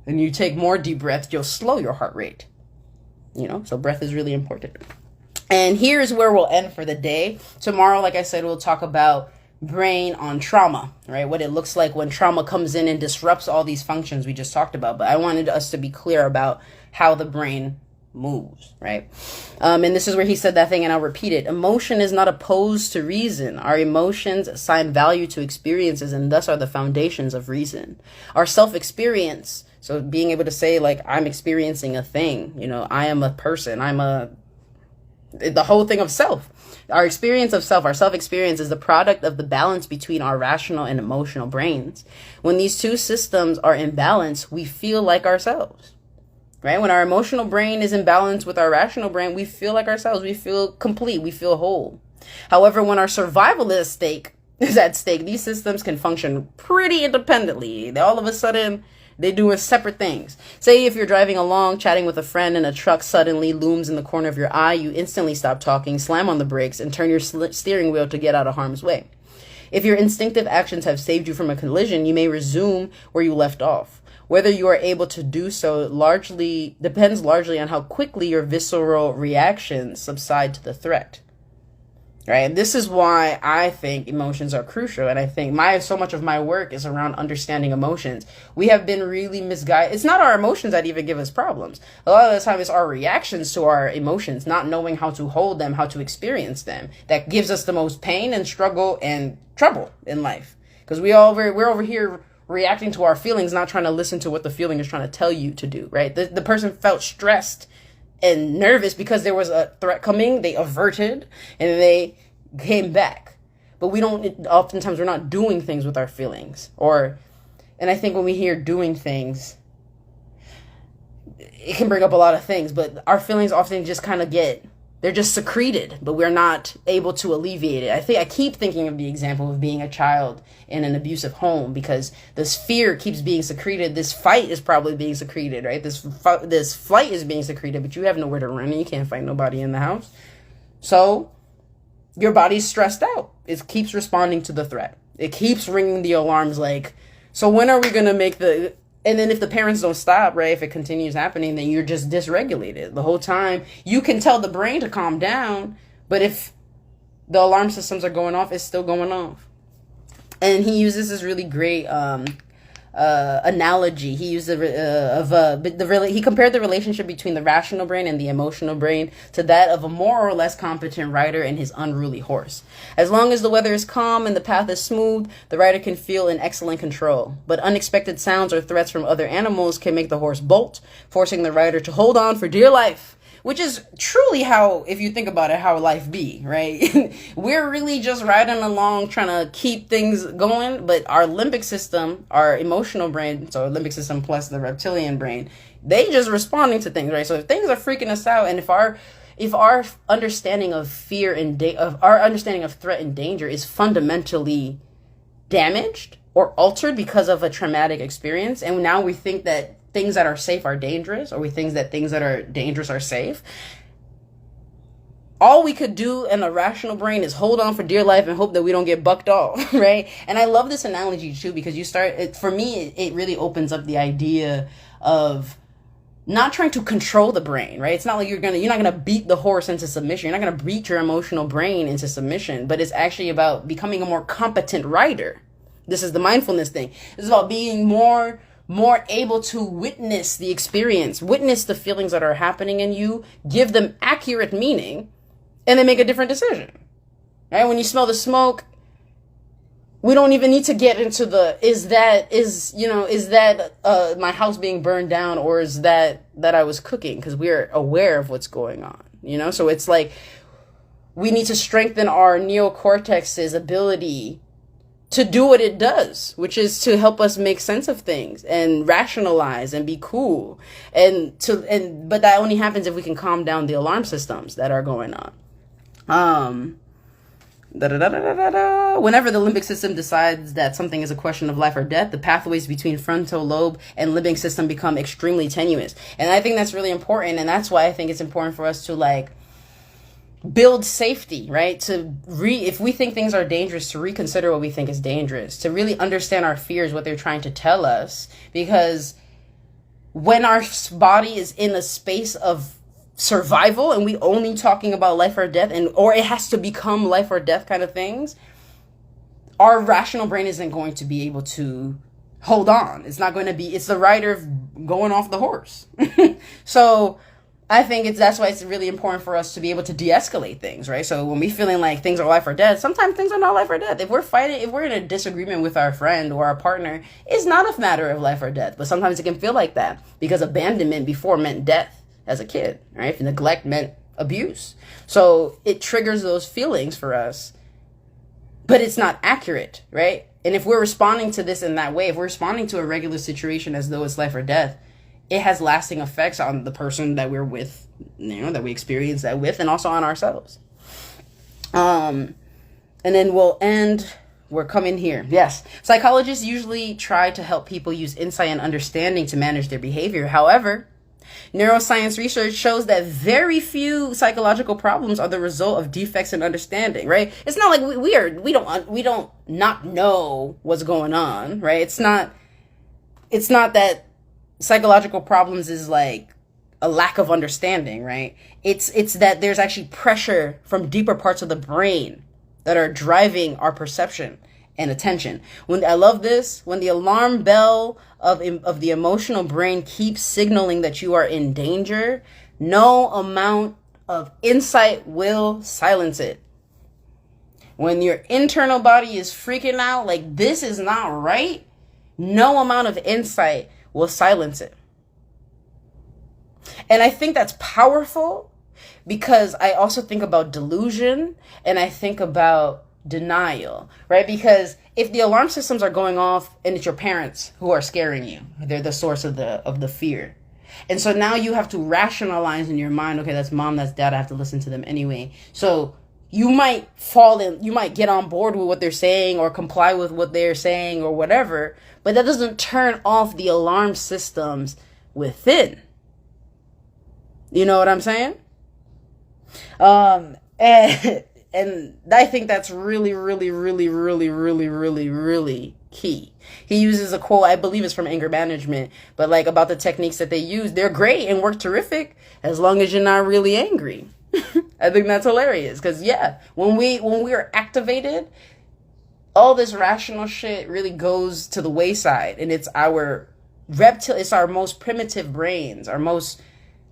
you take more deep breaths, you'll slow your heart rate. So breath is really important. And here's where we'll end for the day. Tomorrow, like I said, we'll talk about brain on trauma, right? What it looks like when trauma comes in and disrupts all these functions we just talked about. But I wanted us to be clear about how the brain moves, right? And this is where he said that thing, and I'll repeat it. Emotion is not opposed to reason. Our emotions assign value to experiences and thus are the foundations of reason. Our self-experience, so being able to say, like, I'm experiencing a thing, I am a person, the whole thing of self. Our experience of self, our self-experience, is the product of the balance between our rational and emotional brains. When these two systems are in balance, we feel like ourselves, right? When our emotional brain is in balance with our rational brain, we feel like ourselves. We feel complete. We feel whole. However, when our survival is at stake, these systems can function pretty independently. All of a sudden, they do separate things. Say if you're driving along, chatting with a friend, and a truck suddenly looms in the corner of your eye, you instantly stop talking, slam on the brakes, and turn your steering wheel to get out of harm's way. If your instinctive actions have saved you from a collision, you may resume where you left off. Whether you are able to do so depends largely on how quickly your visceral reactions subside to the threat. Right? And this is why I think emotions are crucial. And I think so much of my work is around understanding emotions. We have been really misguided. It's not our emotions that even give us problems. A lot of the time it's our reactions to our emotions, not knowing how to hold them, how to experience them, that gives us the most pain and struggle and trouble in life. Because we're over here reacting to our feelings, not trying to listen to what the feeling is trying to tell you to do, right? The person felt stressed and nervous because there was a threat coming. They averted and they came back. But oftentimes we're not doing things with our feelings. And I think when we hear doing things, it can bring up a lot of things, but our feelings often just kind of get They're just secreted, but we're not able to alleviate it. I keep thinking of the example of being a child in an abusive home, because this fear keeps being secreted. This fight is probably being secreted, right? This flight is being secreted, but you have nowhere to run and you can't fight nobody in the house. So your body's stressed out. It keeps responding to the threat. It keeps ringing the alarms like, so when are we going to make the... And then if the parents don't stop, right, if it continues happening, then you're just dysregulated the whole time. You can tell the brain to calm down, but if the alarm systems are going off, it's still going off. And he uses this really great analogy. He used he compared the relationship between the rational brain and the emotional brain to that of a more or less competent rider and his unruly horse. As long as the weather is calm and the path is smooth, the rider can feel in excellent control. But unexpected sounds or threats from other animals can make the horse bolt, forcing the rider to hold on for dear life. Which is truly how, if you think about it, how life be, right? We're really just riding along trying to keep things going, but our limbic system, our emotional brain, so limbic system plus the reptilian brain, they just responding to things, right? So if things are freaking us out, and if our understanding of fear and our understanding of threat and danger is fundamentally damaged or altered because of a traumatic experience, and now we think that things that are safe are dangerous, or we think that things that are dangerous are safe, all we could do in a rational brain is hold on for dear life and hope that we don't get bucked off, right? And I love this analogy too, because for me, it really opens up the idea of not trying to control the brain, right? It's not like you're not gonna beat the horse into submission. You're not gonna beat your emotional brain into submission, but it's actually about becoming a more competent rider. This is the mindfulness thing. This is about being more able to witness the experience, witness the feelings that are happening in you, give them accurate meaning, and then make a different decision. Right? When you smell the smoke, we don't even need to get into is that my house being burned down, or is that I was cooking, because we're aware of what's going on. So it's like we need to strengthen our neocortex's ability to do what it does, which is to help us make sense of things and rationalize and be cool. But that only happens if we can calm down the alarm systems that are going on. Whenever the limbic system decides that something is a question of life or death, the pathways between frontal lobe and limbic system become extremely tenuous. And I think that's really important. And that's why I think it's important for us to build safety, right? If we think things are dangerous, to reconsider what we think is dangerous, to really understand our fears, what they're trying to tell us. Because when our body is in a space of survival and we only talking about life or death, or it has to become life or death kind of things, our rational brain isn't going to be able to hold on. It's the rider going off the horse. So I think that's why it's really important for us to be able to de-escalate things, right? So when we're feeling like things are life or death, sometimes things are not life or death. If we're in a disagreement with our friend or our partner, it's not a matter of life or death. But sometimes it can feel like that, because abandonment before meant death as a kid, right? If neglect meant abuse. So it triggers those feelings for us, but it's not accurate, right? And if we're responding to this in that way, if we're responding to a regular situation as though it's life or death, it has lasting effects on the person that we're with, that we experience that with, and also on ourselves. And then we're coming here. Yes. Psychologists usually try to help people use insight and understanding to manage their behavior. However, neuroscience research shows that very few psychological problems are the result of defects in understanding, right? It's not like we don't not know what's going on, right? It's not that psychological problems is like a lack of understanding, right? It's that there's actually pressure from deeper parts of the brain that are driving our perception and attention. I love this, when the alarm bell of the emotional brain keeps signaling that you are in danger, no amount of insight will silence it. When your internal body is freaking out like this is not right, no amount of insight will silence it. And I think that's powerful, because I also think about delusion and I think about denial, right? Because if the alarm systems are going off and it's your parents who are scaring you, they're the source of the fear. And so now you have to rationalize in your mind, okay, that's mom, that's dad, I have to listen to them anyway. So you might you might get on board with what they're saying or comply with what they're saying or whatever, but that doesn't turn off the alarm systems within. You know what I'm saying? And I think that's really, really, really, really, really, really, really key. He uses a quote, I believe it's from anger management, but like about the techniques that they use, they're great and work terrific as long as you're not really angry. I think that's hilarious because when we are activated, all this rational shit really goes to the wayside, and it's our it's our most primitive brains, our most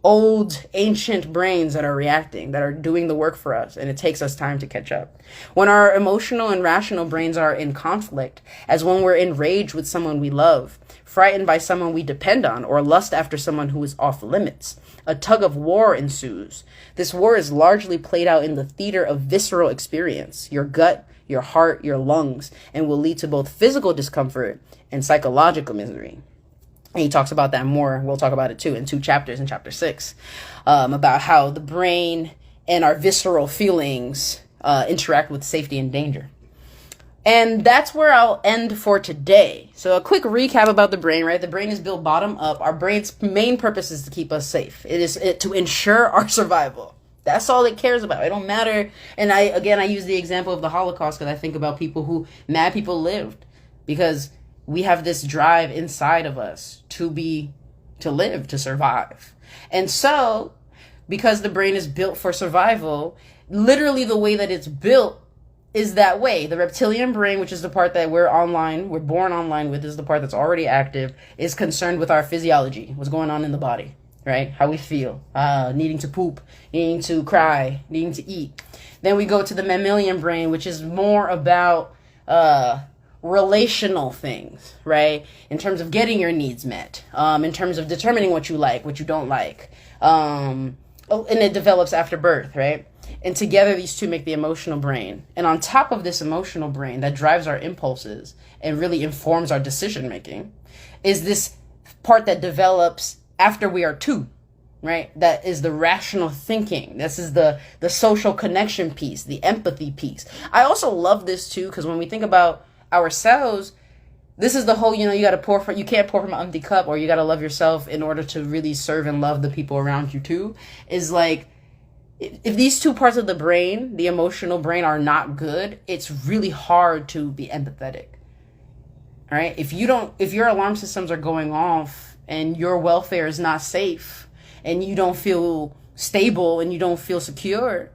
old ancient brains that are reacting, that are doing the work for us, and it takes us time to catch up. When our emotional and rational brains are in conflict, as when we're enraged with someone we love, frightened by someone we depend on, or lust after someone who is off limits, a tug of war ensues. This war is largely played out in the theater of visceral experience, your gut, your heart, your lungs, and will lead to both physical discomfort and psychological misery. And he talks about that more. We'll talk about it too in 2 chapters, in chapter 6, about how the brain and our visceral feelings interact with safety and danger. And that's where I'll end for today. So a quick recap about the brain, right? The brain is built bottom up. Our brain's main purpose is to keep us safe. It is to ensure our survival. That's all it cares about. It don't matter. And I use the example of the Holocaust because I think about mad people lived, because we have this drive inside of us to live, to survive. And so, because the brain is built for survival, literally the way that it's built is that way. The reptilian brain, which is the part that we're born online with, is the part that's already active, is concerned with our physiology, what's going on in the body, right? How we feel, needing to poop, needing to cry, needing to eat. Then we go to the mammalian brain, which is more about relational things, right? In terms of getting your needs met, in terms of determining what you like, what you don't like. And it develops after birth, right? And together these two make the emotional brain. And on top of this emotional brain that drives our impulses and really informs our decision making is this part that develops after we are 2, right? That is the rational thinking. This is the social connection piece, the empathy piece. I also love this too, because when we think about ourselves, this is the whole, you can't pour from an empty cup, or you got to love yourself in order to really serve and love the people around you too. Is like, if these two parts of the brain, the emotional brain, are not good, it's really hard to be empathetic. All right? If your alarm systems are going off and your welfare is not safe and you don't feel stable and you don't feel secure,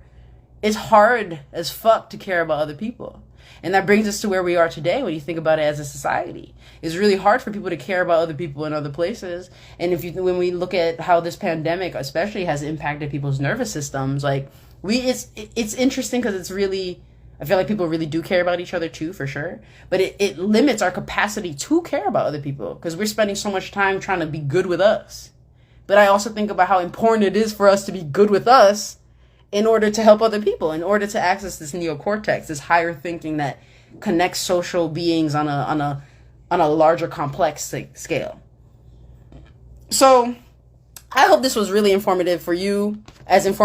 it's hard as fuck to care about other people. And that brings us to where we are today when you think about it as a society. It's really hard for people to care about other people in other places. And when we look at how this pandemic especially has impacted people's nervous systems, like it's interesting because it's really, I feel like people really do care about each other too, for sure. But it limits our capacity to care about other people because we're spending so much time trying to be good with us. But I also think about how important it is for us to be good with us in order to help other people, in order to access this neocortex, this higher thinking that connects social beings on a larger complex scale. So I hope this was really informative for you as it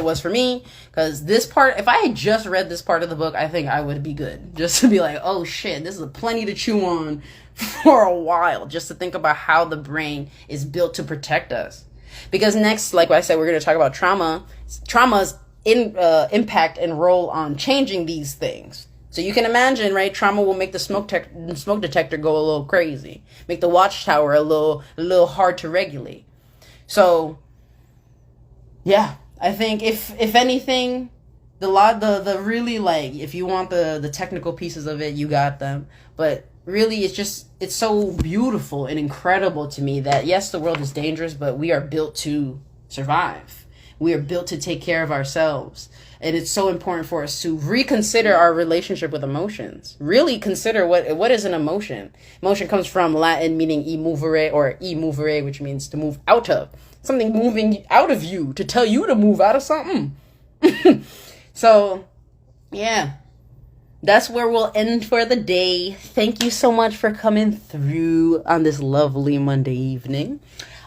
was for me, because this part, if I had just read this part of the book, I think I would be good, just to be like, oh shit, this is plenty to chew on for a while, just to think about how the brain is built to protect us. Because next, like I said, we're going to talk about trauma's impact and role on changing these things. So you can imagine, right? Trauma will make the smoke detector go a little crazy, make the watchtower a little hard to regulate. So, yeah, I think if anything, the really, like, if you want the technical pieces of it, you got them. But really, it's so beautiful and incredible to me that, yes, the world is dangerous, but we are built to survive. We are built to take care of ourselves. And it's so important for us to reconsider our relationship with emotions. Really consider what is an emotion. Emotion comes from Latin meaning emovere, or emovere, which means to move out of. Something moving out of you, to tell you to move out of something. So, yeah. That's where we'll end for the day. Thank you so much for coming through on this lovely Monday evening.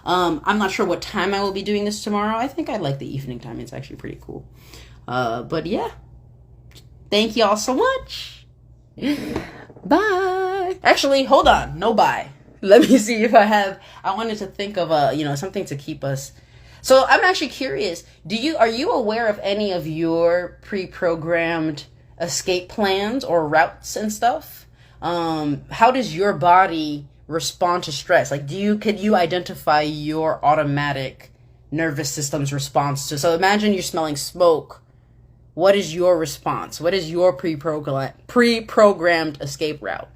I'm not sure what time I will be doing this tomorrow. I think I like the evening time. It's actually pretty cool. But yeah, thank y'all so much. Bye. Actually, hold on. No bye. Let me see if I wanted to think of something to keep us. So I'm actually curious. Are you aware of any of your pre-programmed escape plans or routes and stuff? How does your body respond to stress? Like, could you identify your automatic nervous system's response to? So imagine you're smelling smoke. What is your response? What is your pre-programmed escape route?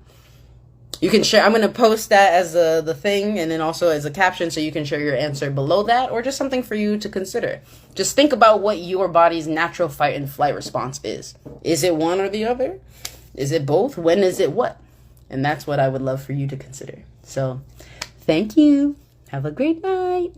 You can share. I'm going to post that as the thing, and then also as a caption, so you can share your answer below that, or just something for you to consider. Just think about what your body's natural fight and flight response is. Is it one or the other? Is it both? When is it what? And that's what I would love for you to consider. So, thank you. Have a great night.